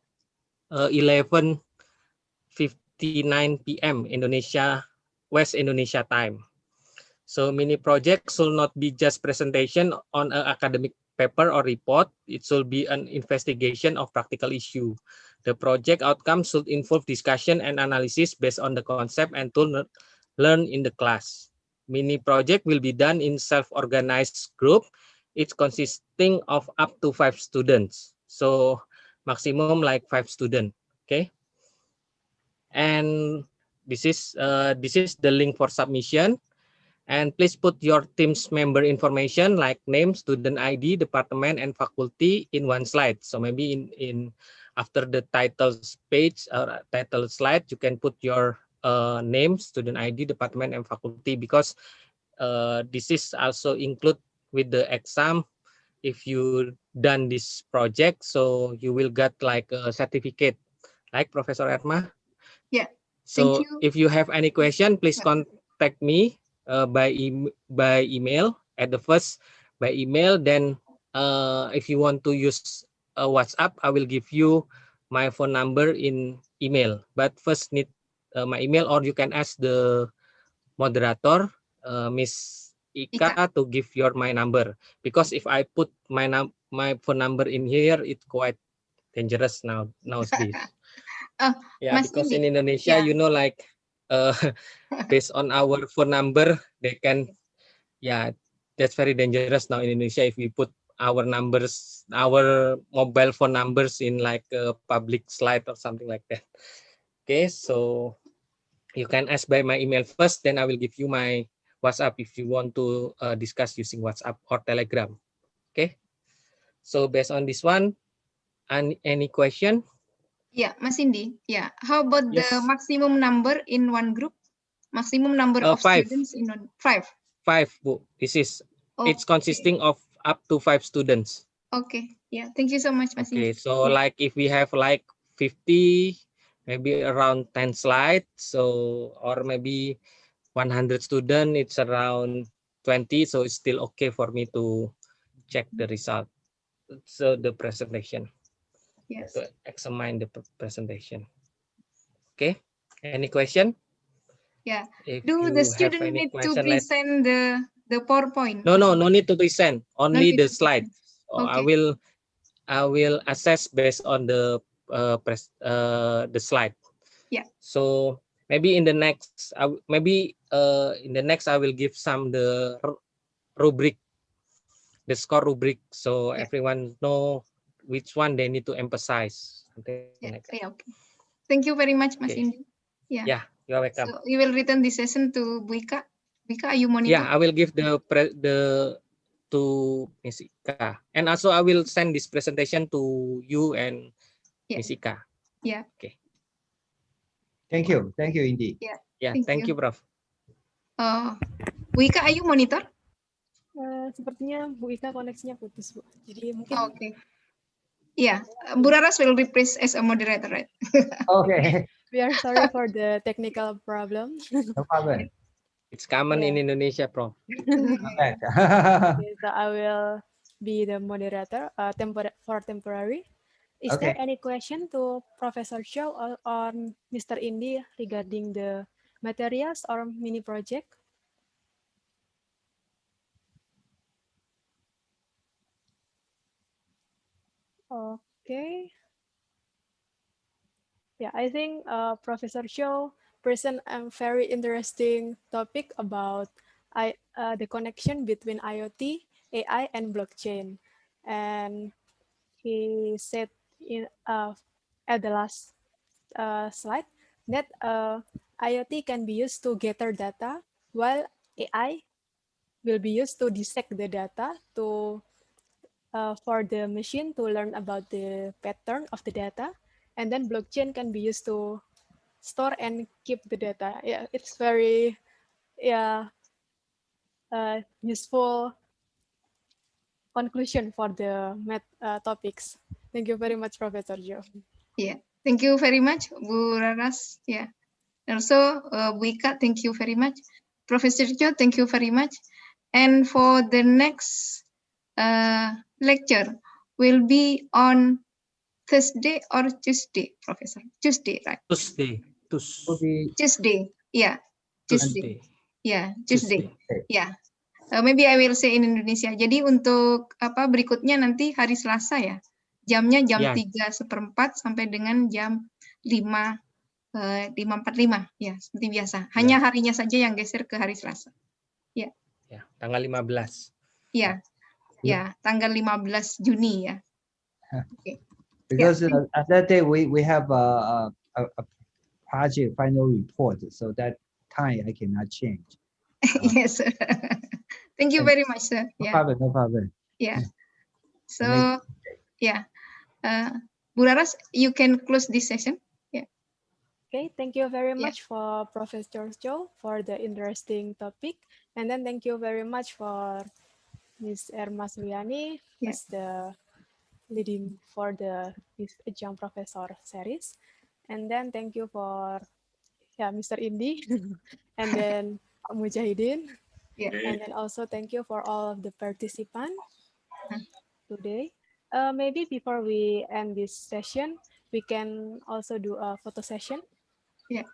11:59 p.m. West Indonesia time. So mini project should not be just presentation on an academic paper or report. It should be an investigation of practical issue. The project outcome should involve discussion and analysis based on the concept and tool learned in the class. Mini project will be done in self-organized group. It's consisting of up to 5 students. So maximum like 5 students. Okay. And this is the link for submission. And please put your team's member information like name, student ID, department, and faculty in one slide. So maybe in after the titles page or title slide, you can put your name, student ID, department, and faculty, because this is also include with the exam. If you done this project, so you will get like a certificate, like Professor Erma.
Yeah.
So
Thank you.
if you have any question, please contact me by email at the first by email. Then if you want to use WhatsApp, I will give you my phone number in email. But first need my email, or you can ask the moderator, Miss Ika, to give my number. Because if I put my phone number in here, it's quite dangerous nowadays. Yeah,
Mas
because
Indi,
in Indonesia, you know, like based on our phone number, they can, yeah, that's very dangerous now in Indonesia if we put our numbers, our mobile phone numbers in like a public slide or something like that. Okay, so you can ask by my email first, then I will give you my WhatsApp if you want to discuss using WhatsApp or Telegram. Okay, so based on this one, any question?
Yeah, Mas Indi. Yeah. How about
Yes.
the maximum number in one group? Maximum number of
5.
students in one? 5.
5, Bu. This is, it's
Okay.
consisting of up to 5 students.
Okay. Yeah. Thank you so much, Mas
Okay,
Indi.
so
Yeah.
like if we have like 50, maybe around 10 slides, so or maybe 100 student, it's around 20, so it's still okay for me to check the result. So the presentation,
Yes.
to examine the presentation. Okay, any question?
Yeah.
If
Do the
you have
student
any
need to
question,
present the PowerPoint?
no need to present,
No
only
need
the
to present.
slide. So
Okay.
I will assess based on the slide.
Yeah.
So maybe in the next, I will give some the rubric, the score rubric, so
Yeah.
everyone know which one they need to emphasize. Something
Yeah.
like that.
Yeah. Okay. Thank you very much, Mas
Okay.
Indi. Yeah.
Yeah, you are welcome.
So you will return this session to Bu Ika. Bu Ika, are you monitor?
Yeah, I will give to Miss Ika, and also I will send this presentation to you and Miss Ika.
Yeah.
Okay.
Thank you indeed.
Yeah.
Yeah, thank you, Prof.
Bu Ika, are you monitor?
Sepertinya Bu Ika koneksinya putus, Bu. Jadi mungkin
Okay. Yeah, Bu Raras will replace as a moderator, right?
Okay,
we are sorry for the technical problem.
no problem.
It's common in Indonesia, Prof.
Okay.
Okay, so I will be the moderator for temporary. Is there
Okay.
any question to Professor Chou or Mr. Indi regarding the materials or mini project? Okay. Yeah, I think Professor Chou present a very interesting topic about the connection between IoT, AI, and blockchain. And he said in at the last slide that IoT can be used to gather data, while AI will be used to dissect the data to for the machine to learn about the pattern of the data, and then blockchain can be used to store and keep the data. Yeah, it's very useful conclusion for the math topics. Thank you very much, Professor Joe.
Yeah, thank you very much, Bu Raras. Yeah, also Bu Ika, thank you very much. Professor Joe, thank you very much. And for the next lecture will be on Thursday or Tuesday, Professor? Tuesday, right?
Tuesday.
Tuesday. Yeah.
Tuesday.
Yeah, Tuesday.
Tuesday.
Yeah. Maybe I will say in Indonesia. Jadi untuk apa berikutnya nanti hari Selasa ya. Jamnya jam 3:15 sampai dengan jam 5:45 ya, seperti biasa. Hanya harinya saja yang geser ke hari Selasa. Ya.
Ya, tanggal 15.
Ya. Ya, tanggal 15 Juni ya. Okay.
Because at that day we have a project final report, so that time I cannot change.
Yes, sir. Thank you very much, sir.
No problem, no problem.
Yeah. So, yeah. Bu Raras, you can close this session. Yeah.
Okay, thank you very much for Professor Chou for the interesting topic. And then thank you very much for Ms. Erma Suryani, who's the leading for the Adjunct Professor series. And then thank you for Mr. Indi, and then Mujahidin. And then also thank you for all of the participants today. Maybe before we end this session, we can also do a photo session.
Yeah.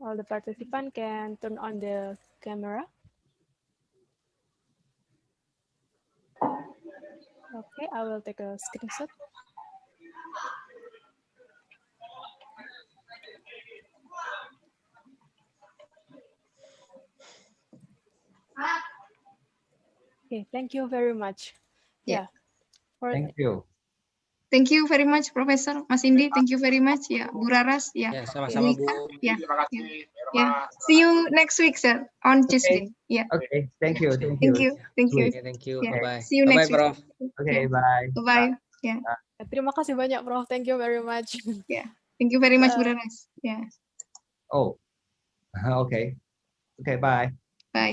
All the participants can turn on the camera. Okay, I will take a screenshot. Okay, thank you very much.
Yeah.
Thank you.
Thank you very much, Professor. Mas Indi, thank you very much. Ya, Bu Raras. Ya,
sama-sama, Bu.
Ya. See you next week, sir, on Tuesday. Yeah.
Okay, thank you.
Thank you.
Thank you.
Yeah.
Bye.
See you next week.
Prof.
Okay, bye.
Bye. Yeah.
Terima kasih banyak, Prof. Thank you very much.
Yeah. Thank you very much, Bu Raras. Yeah.
Oh, okay. Okay, bye.
Bye.